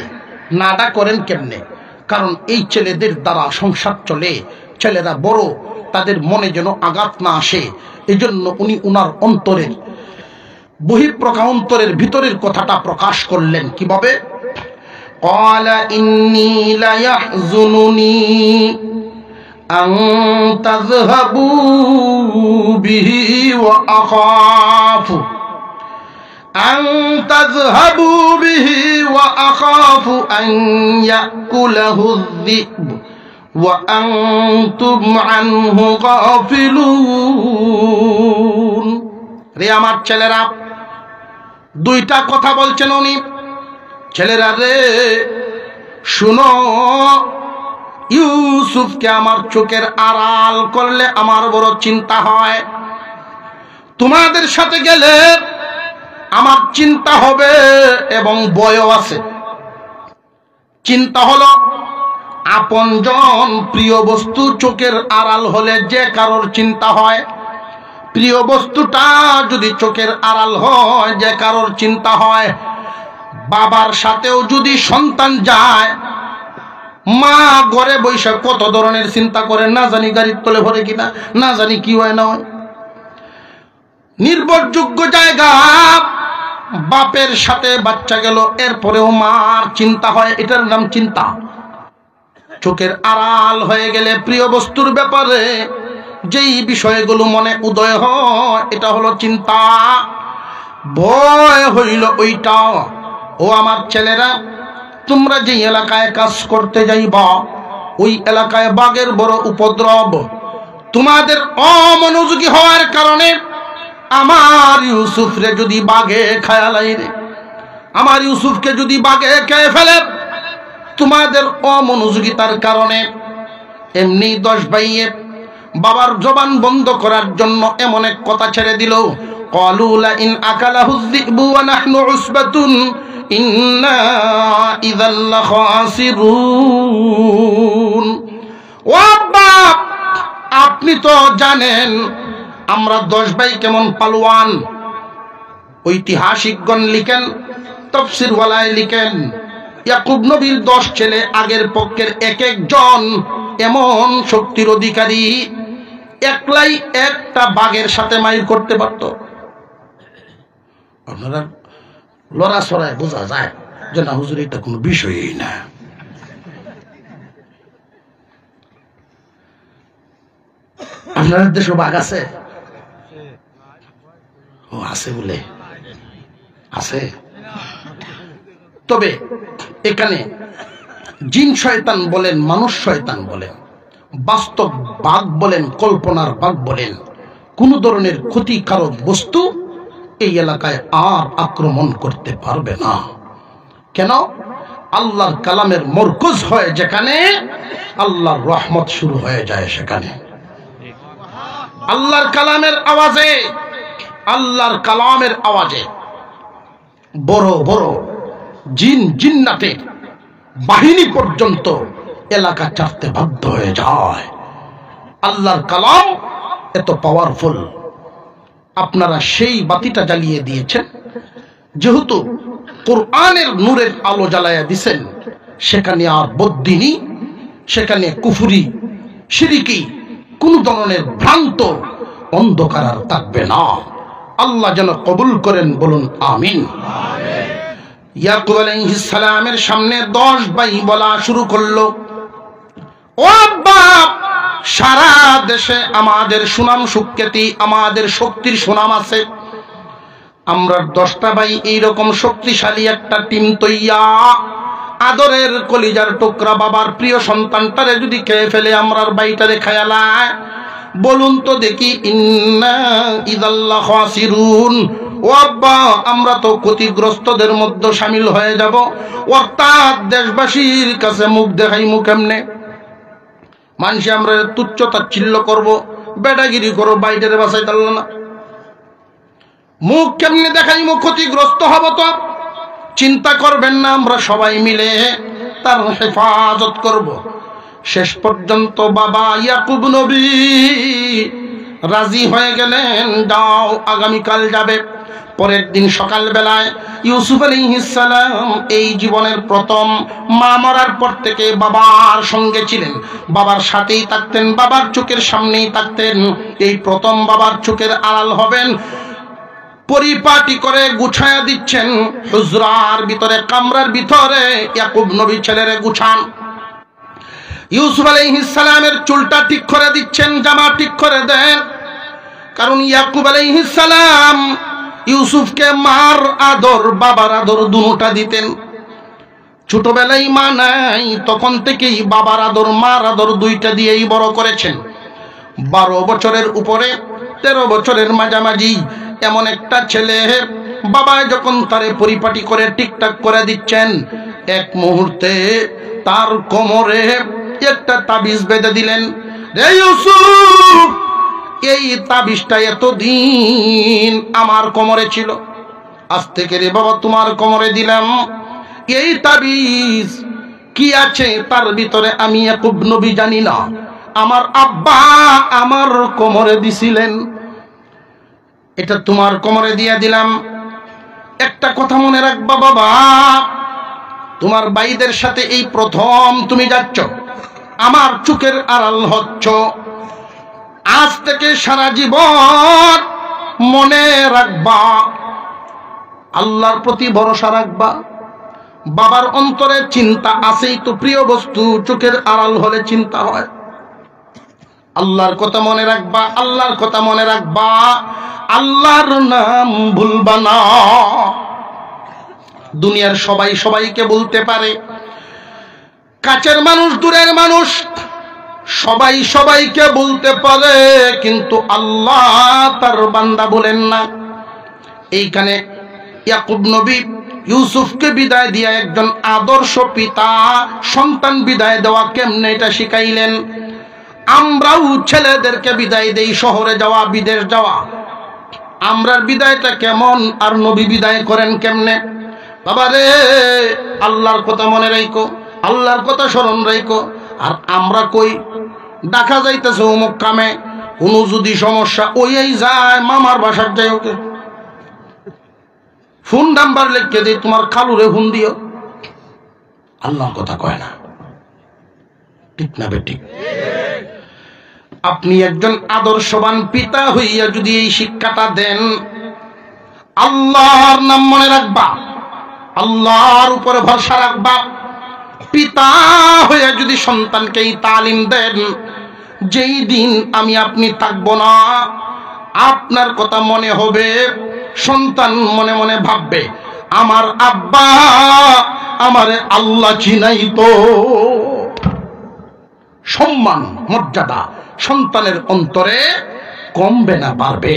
নাটা করেন কেমনে? কারণ এই ছেলেদের দ্বারা সংসার চলে, ছেলেরা বড়, তাদের মনে যেন আঘাত না আসে, এই জন্য উনি উনার অন্তরের বহিঃপ্রকাশ, অন্তরের ভিতরের কথাটা প্রকাশ করলেন কিভাবে? ক্বালা ইন্নী লা ইয়াহযুনুনি আন তাযহাবু বিহি ওয়া আখাফু আন ইয়াকুলাহু যিব ওয়া আনতুম আনহু গাফিলুন। রে আমার ছেলেরা, দুইটা কথা বলছেন উনি। ছেলেরা রে শুনো, ইউসুফকে আমার চোখের আড়াল করলে আমার বড় চিন্তা হয়। তোমাদের সাথে গেলে আমার চিন্তা হবে এবং ভয়ও আছে। চিন্তা হলো আপনজন প্রিয় বস্তু চোখের আড়াল হলে যে কারোর চিন্তা হয়, প্রিয় বস্তুটা যদি চোখের আড়াল হয় যে কারোর চিন্তা হয়। বাবার সাথেও যদি সন্তান যায়, মা ঘরে বসে কত ধরনের চিন্তা করে, না জানি গাড়ির তলে ভরে কিনা, না জানি কি হয় না হয়। নির্ভরযোগ্য জায়গা, বাপের সাথে বাচ্চা গেল, এরপরেও মার চিন্তা হয়, এটার নাম চিন্তা। চোখের আড়াল হয়ে গেলে প্রিয় বস্তুর ব্যাপারে যেই বিষয়গুলো মনে উদয় হয়, এটা হলো চিন্তা। ভয় হইল ওইটা। ও আমার ছেলেরা, তোমরা যে এলাকায় কাজ করতে যাইবা, ওই এলাকায় বাঘের বড় উপদ্রব। তোমাদের অমনোযোগী হওয়ার কারণে আমার ইউসুফরে যদি বাঘে খায়ালাই রে, আমার ইউসুফকে যদি বাঘে খেয়ে ফেলে, তোমাদের অমনোযোগিতার কারণে এমনি 10 ভাইয়ে বাবার জবান বন্ধ করার জন্য এমন এক কথা ছেড়ে দিল, ক্বালু লা ইন আকালাহু যিবু ওয়া নাহনু উসবাতুন ইন্না ইযাল লাখাসিরুন। ও বাপ, আপনি তো জানেন আমরা 10 ভাই কেমন পালোয়ান। ঐতিহাসিকগণ লিখেন, তাফসীরওয়ালায় লিখেন, ইয়াকুব নবীর 10 ছেলে আগের পক্ষের এক একজন এমন শক্তির অধিকারী, একলাই একটা বাঘের সাথে মাইর করতে পারত। আপনারা লড়াছড়ায় বোঝা যায় যে না হুজুর, এটা কোনো বিষয়ই না। আপনাদের দেশে বাঘ আছে? ও আছে বলে আছে। তবে এখানে জিন শয়তান বলেন, মানুষ শয়তান বলেন, বাস্তব বাঘ বলেন, কল্পনার বাঘ বলেন, কোন ধরনের ক্ষতিকারক বস্তু এই এলাকায় আর আক্রমণ করতে পারবে না। কেন? আল্লাহর কালামের মরকজ হয় যেখানে, আল্লাহর রহমত শুরু হয়ে যায় সেখানে। আল্লাহর কালামের আওয়াজে, আল্লাহর কালামের আওয়াজে বড় বড় জিন জিন্নাতের বাহিনী পর্যন্ত এলাকা ছাড়তে বাধ্য হয়ে যায়। আল্লাহর কালাম এত পাওয়ারফুল। আপনারা সেই বাতিটা জ্বালিয়ে দিয়েছেন, যেহেতু কোরআনের নূরের আলো জ্বালায়া দিছেন, সেখানে আর বদ্দিনী, সেখানে কুফরি, শিরিকি, কোন ধরনের ভ্রান্ত অন্ধকার আর থাকবে না। আল্লাহ যেন কবুল করেন, বলুন আমিন। ইয়াকুব আলাইহিস সালামের সামনে 10 ভাই বলা শুরু করলো, ও বাপ, সারা দেশে আমাদের সুনাম সুখ্যাতি, আমাদের শক্তির সুনাম আছে। আমরা 10টা ভাই এইরকম শক্তিশালী একটা টিম তৈয়া, আদরের কলিজার টুকরা বাবার প্রিয় সন্তানটারে যদি খেয়ে ফেলে, আমরার ভাইটারে খায়ালায়, বলুন তো দেখি, ইন্না ইযাল্লা খাসিরুন, ও আব্বা আমরা তো ক্ষতিগ্রস্তদের মধ্যে শামিল হয়ে যাব। অর্থাৎ দেশবাসীর কাছে মুখ দেখাইমু কেমনে? মানুষ আমরা তুচ্ছ তাচ্ছিল্য করব, বেডাগিরি করবো, বাইরের বাসায় চালল না, মুখ কেমনে দেখাইমু? ক্ষতিগ্রস্ত হব তো। চিন্তা করবেন না, আমরা সবাই মিলে তার হেফাজত করব। শেষ পর্যন্ত বাবা ইয়াকুব নবী রাজি হয়ে গেলেন, যাও আগামীকাল যাবে। পরের দিন সকালবেলায় ইউসুফ আলাইহিস সালাম এই জীবনের প্রথম, মা মরার পর থেকে বাবার সঙ্গে ছিলেন, বাবার সাথেই থাকতেন, বাবার চোখের সামনেই থাকতেন। এই প্রথম বাবার চোখের আড়াল হবেন। পরিপাটি করে গুছায়া দিচ্ছেন হুজরার ভিতরে, কামরার ভিতরে ইয়াকুব নবী ছেলেরে গুছান। ইউসুফ আলাইহিস সালামের চুলটা ঠিক করে দিচ্ছেন, জামা ঠিক করে দেন। কারণ ইয়াকুব আলাইহিস সালাম ইউসুফকে মার আদর বাবার আদর দুটোটা দিতেন। ছোটবেলায় মা নাই, তখন থেকেই বাবার আদর মার আদর দুইটা দিয়েই বড় করেছেন। 12 বছরের উপরে, 13 বছরের মাঝামাঝি এমন একটা ছেলে, বাবা যখন তারে পরিপাটি করে ঠিকঠাক করে দিচ্ছেন, এক মুহূর্তে তার কোমরে একটা তাবিজ বেঁধে দিলেন। রে ইউসুফ, এই তাবিজটা এতদিন আমার কোমরে ছিল, আজ থেকে রে বাবা তোমার কোমরে দিলাম। এই তাবিজ কি আছে তার ভিতরে আমি ইয়াকুব নবী জানি না, আমার আব্বা আমার কোমরে দিছিলেন, এটা তোমার কোমরে দিয়ে দিলাম। একটা কথা মনে রাখবা বাবা, তোমার ভাইদের সাথে এই প্রথম তুমি যাচ্ছ, আমার চোখের আড়াল হচ্ছ। আজ থেকে সারা জীবন মনে রাখবা, আল্লাহর প্রতি ভরসা রাখবা। বাবার অন্তরে চিন্তা আছেই তো, প্রিয় বস্তু চোখের আড়াল হলে চিন্তা হয়। আল্লাহর কথা মনে রাখবা, আল্লাহর কথা মনে রাখবা, আল্লাহর নাম ভুলবা না। দুনিয়ার সবাই সবাইকে বলতে পারে, কাছের মানুষ দূরের মানুষ সবাই সবাইকে বলতে পারে, কিন্তু আল্লাহ তার বান্দা বলেন না। এইখানে ইয়াকুব নবী ইউসুফকে বিদায় দিয়া একজন আদর্শ পিতা সন্তান বিদায় দেওয়া কেমনে এটা শিখাইলেন। আমরাও ছেলেদেরকে বিদায় দেই, শহরে যাওয়া, বিদেশ যাওয়া, আমরার বিদায়টা কেমন আর নবী বিদায় করেন কেমনে? বাবা রে, আল্লাহর কথা মনে রাখো, আল্লাহর কথা স্মরণ রাখো। আর আমরা কই, দেখা যাইতেছে অমুক কামে, কোনো যদি সমস্যা ওই যায়, মামার বাসার যাই, ওকে ফোন নাম্বার লিখে দিই, তোমার খালুরে ফোন দিও। আল্লাহর কথা কয় না, ঠিক না বেঠিক? আপনি একজন আদর্শবান পিতা হইয়া যদি এই শিক্ষাটা দেন, আল্লাহর নাম মনে রাখবা, আল্লাহর উপরে ভরসা রাখবা। পিতা হইয়া যদি সন্তানকে এই তালিম দেন, যেই দিন আমি আপনি থাকবো না, আপনার কথা মনে হবে, সন্তান মনে মনে ভাববে, আমার আব্বা আমারে আল্লাহ চিনাই তো। সম্মান মর্যাদা সন্তানের অন্তরে কমবে না, বাড়বে।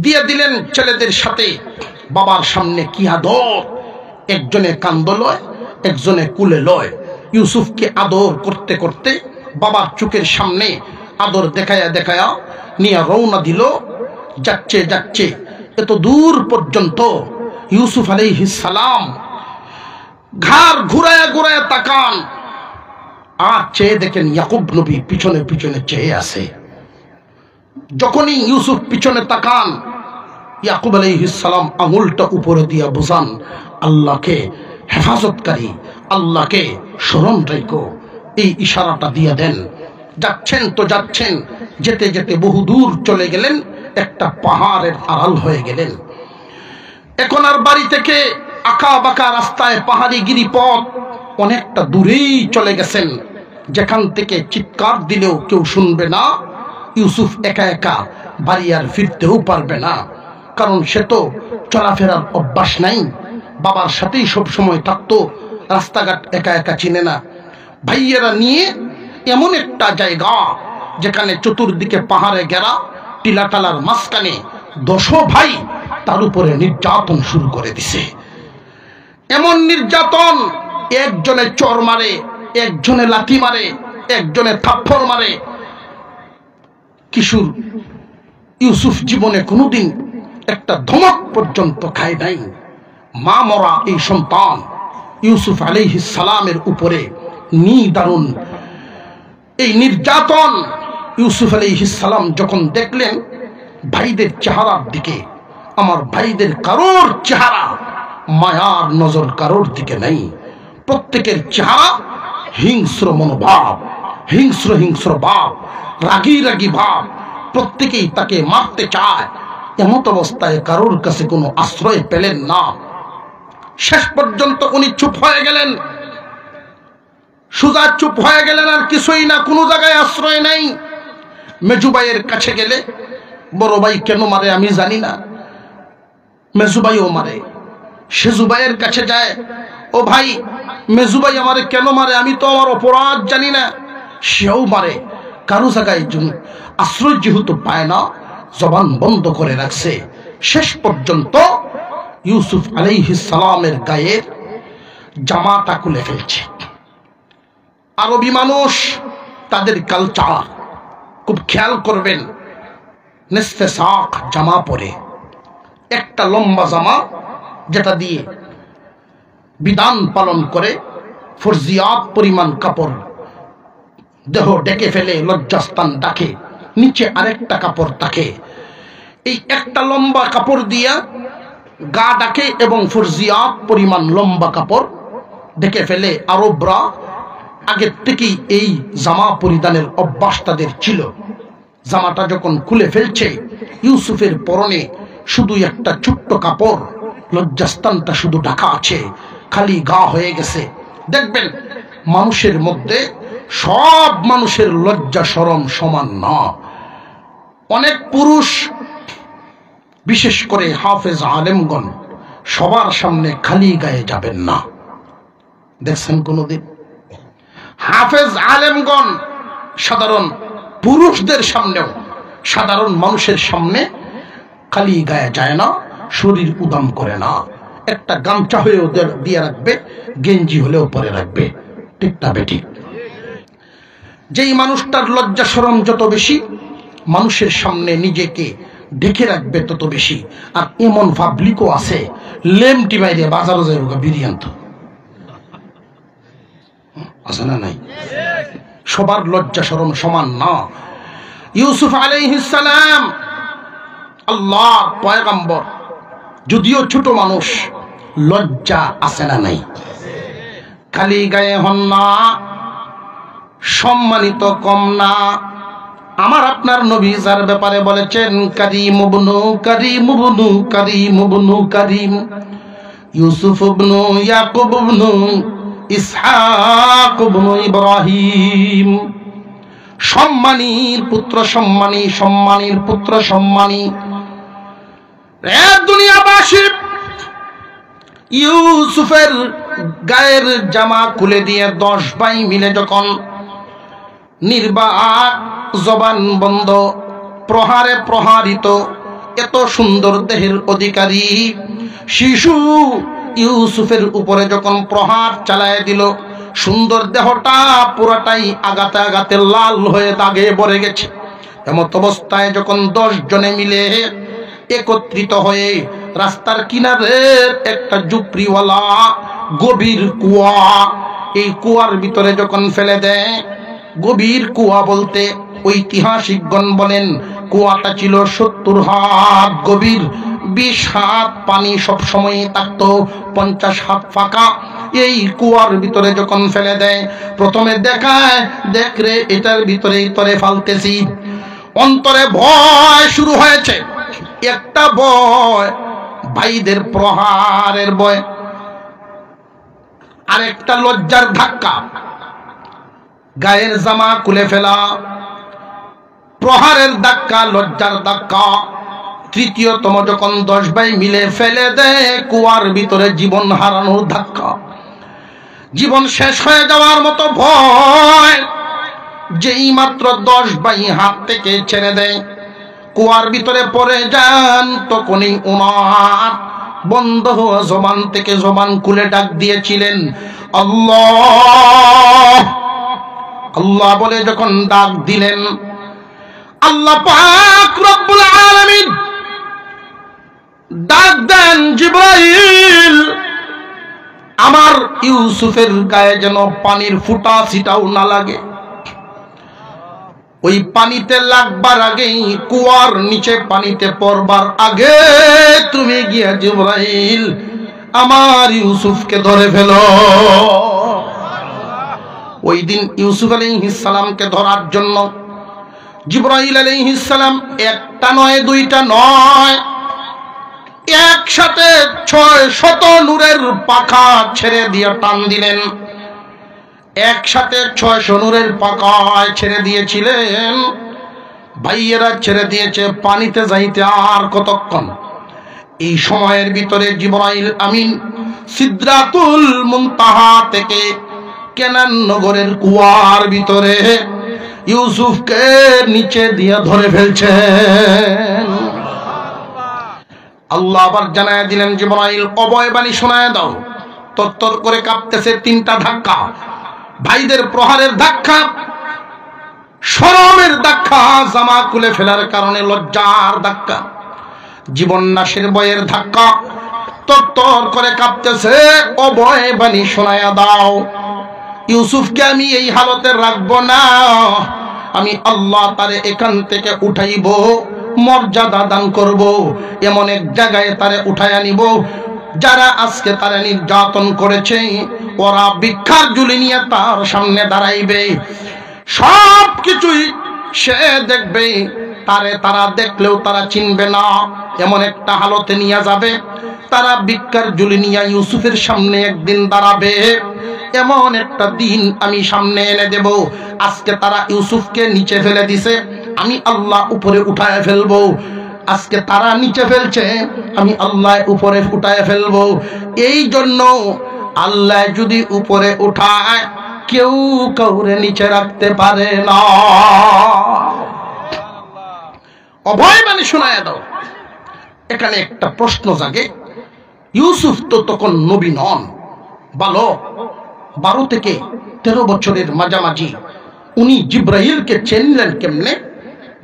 দিয়ে দিলেন ছেলেদের সাথে বাবার সামনে কি আদর, একজনে কান্দ লয়, একজনে কুলে লয়। ইউসুফকে আদর করতে করতে বাবার চোখের সামনে আদর দেখায়া দেখায়া নিয়ে রওনা দিল। যাচ্ছে যাচ্ছে এত দূর পর্যন্ত ইউসুফ আলাইহিস সালাম ঘাড় ঘুরায়া ঘুরায়া তাকান, আর চেয়ে দেখেন ইয়াকুব নবী পিছনে পিছনে চেয়ে আছে। যখনই ইউসুফ পিছনে তাকান, ইয়াকুব আলাইহিস সালাম আঙুলটা উপরে দিয়া বোঝান, আল্লাহকে হেফাজতকারী, আল্লাহকে স্মরণ রেখো, এই ইশারাটা দিয়ে দেন। যাচ্ছেন তো যাচ্ছেন, যেতে যেতে বহু দূর চলে গেলেন, একটা পাহাড়ের আড়াল হয়ে গেলেন। এখন আর বাড়ি থেকে আঁকা বাঁকা রাস্তায়, পাহাড়ি গিরিপথ, অনেকটা দূরেই চলে গেছেন, যেখান থেকে চিৎকার দিলেও কেউ শুনবে না। ইউসুফ একা একা বাড়ি আর ফিরতেও পারবে না, কারণ সে তো চলাফেরার অভ্যাস নাই, বাবার সাথেই সব সময় থাকতো, রাস্তাঘাট একা একা চিনে না। ভাইয়েরা নিয়ে এমন একটা জায়গা যেখানে চতুর্দিকে পাহাড়ে ঘেরা, টিলাটালার মাঝখানে 10 ভাই তার উপরে নির্যাতন শুরু করে দিছে। এমন নির্যাতন, একজনে চর মারে, একজনে লাথি মারে, একজনে থাপ্পড় মারে। কিশোর ইউসুফ জীবনে কোনোদিন একটা ধমক পর্যন্ত খায় নাই। মা মরা এই সন্তান ইউসুফ আলাইহিস সালামের উপরে নিদারুণ এই নির্যাতন। ইউসুফ আলাইহিস সালাম যখন দেখলেন ভাইদের চেহারার দিকে, আমার ভাইদের কারোর চেহারা মায়ার নজর কারোর দিকে নাই, প্রত্যেকের চেহারা হিংস্র মনোভাব, হিংস্র হিংস্র ভাব, রাগী রাগী ভাব, প্রত্যেকেই তাকে মারতে চায়। এমত অবস্থায় কারোর কাছে কোনো আশ্রয় পেলেন না। শেষ পর্যন্ত উনি চুপ হয়ে গেলেন, সুজা চুপ হয়ে গেলেন, আর কিছুই না, কোনো জায়গায় আশ্রয় নাই। মেজুবাইয়ের কাছে গেলে, বড় ভাই কেন মারে আমি জানি না, মেজুবাইও মারে। সেজুবাইয়ের কাছে যায়, ও ভাই মেজুবাই আমারে কেন মারে, আমি তো আমার অপরাধ জানি না, সেও মারে। কারো জায়গায় আশ্রয় যেহেতু পায় না, জবান বন্ধ করে রাখছে। শেষ পর্যন্ত ইউসুফ আলাইহিস সালামের গায়ের জামাটা খুলে ফেলছে। আরবি মানুষ, তাদের কালচার খুব খেয়াল করবেন, নিসফে সাক জামা পরে, একটা লম্বা জামা যেটা দিয়ে বিধান পালন করে, ফরজিয়াত পরিমাণ কাপড় দেহ ডেকে ফেলে, লজ্জাস্থান ডাকে, নিচে আরেকটা কাপড় থাকে। এই একটা লম্বা কাপড় দিয়া গা ডাকে এবং ফরজিয়াত পরিমাণ লম্বা কাপড় ডেকে ফেলে। আরবরা আগের থেকেই এই জামা পরিধানের অভ্যাস তাদের ছিল। জামাটা যখন খুলে ফেলছে, ইউসুফের পরনে শুধু একটা ছোট্ট কাপড়, লজ্জাস্থানটা শুধু ঢাকা আছে, খালি গা হয়ে গেছে। দেখবেন মানুষের মধ্যে সব মানুষের লজ্জা শরম সমান না। অনেক পুরুষ, বিশেষ করে হাফেজ আলেমগণ, সবার সামনে খালি গায়ে যাবেন না। দেখছেন কোনদিন? হাফেজ আলেমগণ সাধারণ পুরুষদের সামনেও, সাধারণ মানুষের সামনে খালি গায়ে যায় না, শরীর উদাম করে না। একটা গামছা হয়ে ওদের দিয়ে রাখবে, গেঞ্জি হলেও পরে রাখবে। ঠিক না বেঠিক? যেই মানুষটার লজ্জা শরম যত বেশি, মানুষের সামনে নিজেকে ঢেকে রাখবে তত বেশি। আর এমন পাবলিকও আছে, লেমটি বাইরে বাজারও যাই বিরিয়ান্ত আছে না নাই? সবার লজ্জা শরম সমান না। ইউসুফ আলাইহিস সালাম আল্লাহর পয়গম্বর, যদিও ছোট মানুষ, লজ্জা আছে না নাই? খালি গায়ে হন না, সম্মানিত কম না। আমার আপনার নবী যার ব্যাপারে বলেছেন কারীম ইবনু কারীম ইবনু কারীম ইবনু কারীম, ইউসুফ ইবনু ইয়াকুব ইবনু ইসহাক ইবনু ইব্রাহিম, সম্মানীর পুত্র সম্মানী, সম্মানীর পুত্র সম্মানী। এ দুনিয়াবাসী, ইউসুফের গায়ের জামা খুলে দিয়ে 10 ভাই মিলে যখন নির্বাক, জবান বন্ধ, প্রহারে প্রহারিত, এত সুন্দর দেহের অধিকারী শিশু ইউসুফের উপরে যখন প্রহার চালায় দিল, সুন্দর দেহটা পুরাটাই আগাতে আগাতে লাল হয়ে দাগে ভরে গেছে। এমত অবস্থায় যখন 10 জনে মিলে একত্রিত হয়ে রাস্তার কিনারে একটা ঝুপড়িওয়ালা গভীর কুয়া, এই কুয়ার ভিতরে যখন ফেলে দেয়, গভীর কুয়া বলতে ঐতিহাসিকগণ বলেন কুয়াটা ছিল 70 হাত গভীর, 20 হাত পানি সব সময় থাকতো, 50 হাত ফাঁকা। এই কুয়ার ভিতরে যখন ফেলে দেয়, প্রথমে দেখায় দেখ রে এটার ভিতরেই তরে ফালতেছি, অন্তরে ভয় শুরু হয়েছে। একটা ভয় ভাইদের প্রহারের ভয়, আর একটা লজ্জার ধাক্কা, গায়ের জামা খুলে ফেলা, প্রহারের ধাক্কা, লজ্জার ধাক্কা। তৃতীয়তম যখন 10 ভাই মিলে ফেলে দেয় কুয়ার ভিতরে, জীবন হারানোর ধাক্কা, জীবন শেষ হয়ে যাওয়ার মতো ভয়। যেই মাত্র 10 ভাই হাত থেকে ছেড়ে দেয়, কুয়ার ভিতরে পড়ে যান, তখনই ওনার বন্ধ হওয়া জবান থেকে জবান খুলে ডাক দিয়েছিলেন আল্লাহ আল্লাহ বলে। যখন ডাক দিলেন, আল্লাহ পাক রব্বুল আলামিন ডাক দেন, জিবরাইল আমার ইউসুফের গায়ে যেন পানির ফুটা ছিটাও না লাগে। ওই পানিতে লাগবার আগেই, কুয়ার নিচে পানিতে পড়বার আগে তুমি গিয়া জিবরাইল আমার ইউসুফকে ধরে ফেলো। ওই দিন ইউসুফ আলাইহিস সালামকে ধরার জন্য জিবরাইল আলাইহিস সালাম একটা নয়, দুইটা নয়, একসাথে 600 নূরের পাখা ছেড়ে দিয়ে টান দিলেন। একসাথে 600 নূরের পাখায় ছেড়ে দিয়েছিলেন। ভাইয়েরা ছেড়ে দিয়েছে পানিতে যাইতে আর কতক্ষণ। এই সময়ের ভিতরে জিবরাইল আমিন সিদরাতুল মুনতাহা থেকে কেনান নগরের কুয়ার ভিতরে ইউসুফকে নিচে দিয়ে ধরে ফেলছেন। আল্লাহ আবার জানায় দিলেন, জিবরাইল অভয় বাণী শোনায় দাও। তত্তর করে কাঁপতেছে 3টা ধাক্কা, ভাইদের প্রহারের ধাক্কা, শরমের ধাক্কা, জামা খুলে ফেলার কারণে লজ্জার ধাক্কা, জীবন নাশের বয়ের ধাক্কা। তত্তর করে কাঁপতেছে, অভয় বাণী শোনায় দাও। ইউসুফকে আমি এই হালতে রাখবো না, আমি আল্লাহ তারে এখান থেকে উঠাইব, মর্যাদা দান করব, এমন এক জায়গায় তারে উঠায় আনিব যারা আজকে তারে নির্যাতন করেছে ওরা ভিক্ষার ঝুলি নিয়ে তার সামনে দাঁড়াইবে, সব কিছুই সে দেখবে, তারা দেখলেও তারা চিনবে না, এমন একটা হালতে নিয়ে যাবে। তারা ভিক্ষার ঝুলি নিয়ে ইউসুফের সামনে একদিন দাঁড়াবে, এমন একটা দিন আমি সামনে এনে দেব। আজকে তারা ইউসুফকে নিচে ফেলে দিছে, আমি আল্লাহ উপরে উঠায় ফেলবো। আজকে তারা নিচে ফেলছে, আমি আল্লাহ উপরে উঠায় ফেলবো। এই জন্য আল্লাহ যদি উপরে উঠায়, কেউ কাউরে নিচে রাখতে পারে না। অভয় বাণী শোনায় দাও। এখানে একটা প্রশ্ন জাগে, ইউসুফ তো তখন নবী নন, বালক, 12 থেকে 13 বছরের মাঝামাঝি। উনি জিবরাইলকে চিনলেন কেমনে?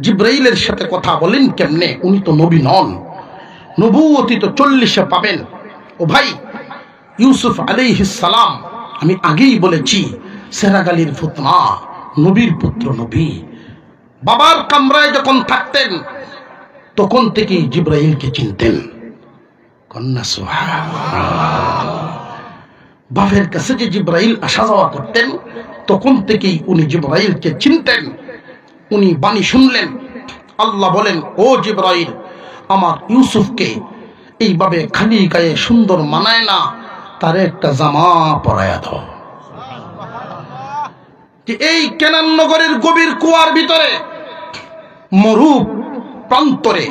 জিবরাইলের সাথে কথা বলেন কেমনে? উনি তো নবী নন, নবুয়তি তো 40-এ পাবেন। ও ভাই, ইউসুফ আলাইহিস সালাম, আমি আগেই বলেছি, সেরাগালির ফুতনা, নবীর পুত্র, নবী। বাবার কামরায় যখন থাকতেন তখন থেকেই জিবরাইলকে চিনতেন। কন্যা সুবহানাল্লাহ। বাবার কাছে যে জিবরাইল আসা যাওয়া করতেন তখন থেকেই উনি জিবরাইলকে চিনতেন। উনি বাণী শুনলেন, আল্লাহ বলেন, ও জিবরাইল, আমার ইউসুফকে এইভাবে খালি গায়ে সুন্দর মানায় না, তারে একটা জামা পরায়া দাও। এই কেনান নগরের গভীর কুয়ার ভিতরে, মরু প্রান্তরে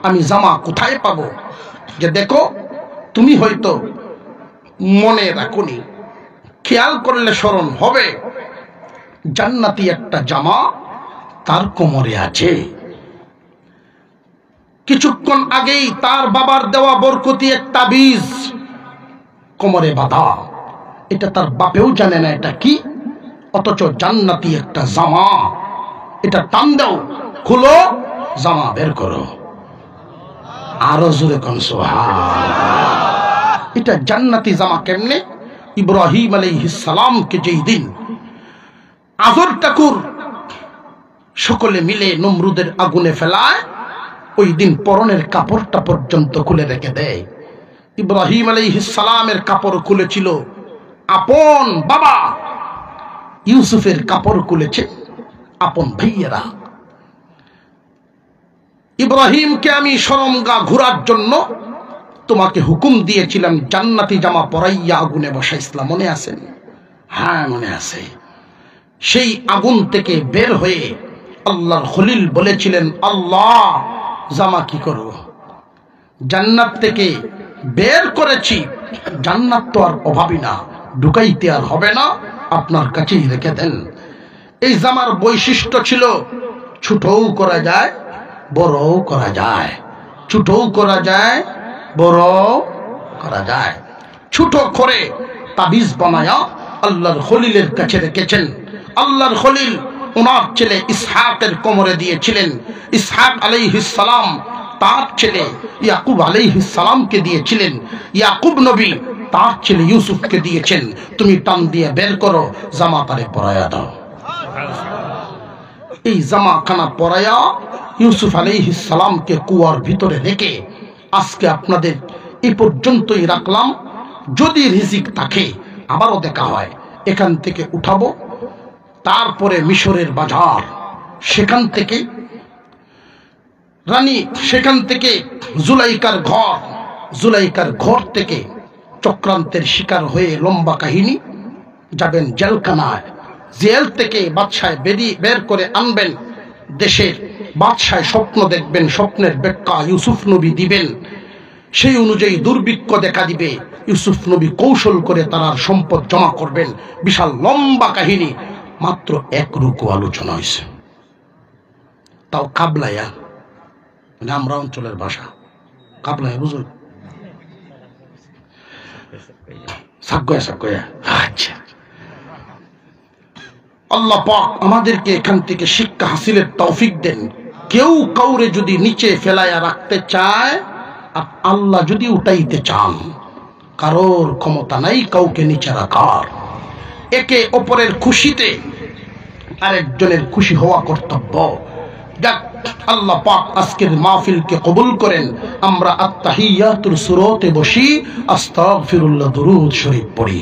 আমি জামা কোথায় পাবো? যে দেখো, তুমি হয়তো মনে রাখুনি, খেয়াল করলে স্মরণ হবে, জান্নাতি একটা জামা তার কোমরে আছে। কিছুক্ষণ আগেই তার বাবার দেওয়া বরকতি একটা বীজ কোমরে বাঁধা, এটা তার বাপেও জানে না এটা কি, অথচ জান্নাতি একটা জামা। এটা টান দাও, খুলো, জামা বের করো। আরো জোরে কোন সুবহানাল্লাহ। এটা জান্নাতি জামা কেমনে? ইব্রাহিম আলাইহিস সালামকে যেই দিন আযর ঠাকুর সকলে মিলে নমরুদের আগুনে ফেলায়, ওই দিন পরনের কাপড়টা পর্যন্ত খুলে রেখে দেয়। ইব্রাহিম আলাইহিস সালামের কাপড় খুলেছিল আপন বাবা, ইউসুফের কাপড় খুলেছে আপন ভাইয়েরা। ইব্রাহিমকে আমি শরমগা ঘোরার জন্য তোমাকে হুকুম দিয়েছিলাম, জান্নাতি জামা পরাইয়া আগুনে বসাইছিলাম, মনে আছে? হ্যাঁ, মনে আছে। সেই আগুন থেকে বের হয়ে আল্লাহর খলিল বলেছিলেন, আল্লাহ, জামা কি করব? জান্নাত থেকে বের করেছি, জান্নাত তো আর অভাবী না, ঢুকাইতে আর হবে না, আপনার কাছেই রেখে দেন। এই জামার বৈশিষ্ট্য ছিল ছোটও করা যায় বড়ও করা যায়, ছোটও করা যায় বড়ও করা যায়। ছোট করে তাবিজ বানায়া আল্লাহর খলিলের কাছে রেখেছেন। আল্লাহর খলিল ওনার ছেলে ইসহাকের কোমরে দিয়েছিলেন। ইসহাক আলাইহিস সালাম তার ছেলে ইয়াকুব আলাইহিস সালামকে দিয়েছিলেন। ইয়াকুব নবী তার ছেলে ইউসুফকে দিয়েছেন। তুমি টান দিয়ে বের করো, জামা তারে পরায়া দাও। এই জামা খানা পরায়া ইউসুফ আলাইহিস সালামকে কুয়ার ভিতরে রেখে আজকে আপনাদের এই পর্যন্তই রাখলাম। যদি রিজিক থাকে আবারও দেখা হয়, এখান থেকে উঠাবো। তারপরে মিশরের বাজার, সেখান থেকে রানী, সেখান থেকে জুলাইকার ঘর, জুলাইকার ঘর থেকে চক্রান্তের শিকার হয়ে লম্বা কাহিনী যাবেন জেলখানায়। জেল থেকে বাদশাহ বের করে আনবেন। দেশের বাদশাহ স্বপ্ন দেখবেন, স্বপ্নের ব্যাখ্যা ইউসুফ নবী দিবেন। সেই অনুযায়ী দুর্ভিক্ষ দেখা দিবে। ইউসুফ নবী কৌশল করে তার সম্পদ জমা করবেন। বিশাল লম্বা কাহিনী, মাত্র এক রুকু আলোচনা হয়েছে, তাও কাবলায়া, মানে আমরা অঞ্চলের ভাষা কাবলায়া, বুঝুন সাকয়া সাকয়া। আচ্ছা, আল্লাহ পাক আমাদেরকে এখান থেকে শিক্ষা হাসিলের তৌফিক দেন। কেউ কাউরে যদি নিচে ফেলায়া রাখতে চায় আর আল্লাহ যদি উঠাইতে চান, কারোর ক্ষমতা নাই কাউকে নিচে রাখার। একে অপরের খুশিতে আরেকজনের খুশি হওয়া কর্তব্য। যাক, আল্লাহ পাক আজকের মাহফিলকে কবুল করেন। আমরা আত্তাহিয়াতুল সুরতে বসি, আস্তাগফিরুল্লাহ, দুরূদ শরীফ পড়ি।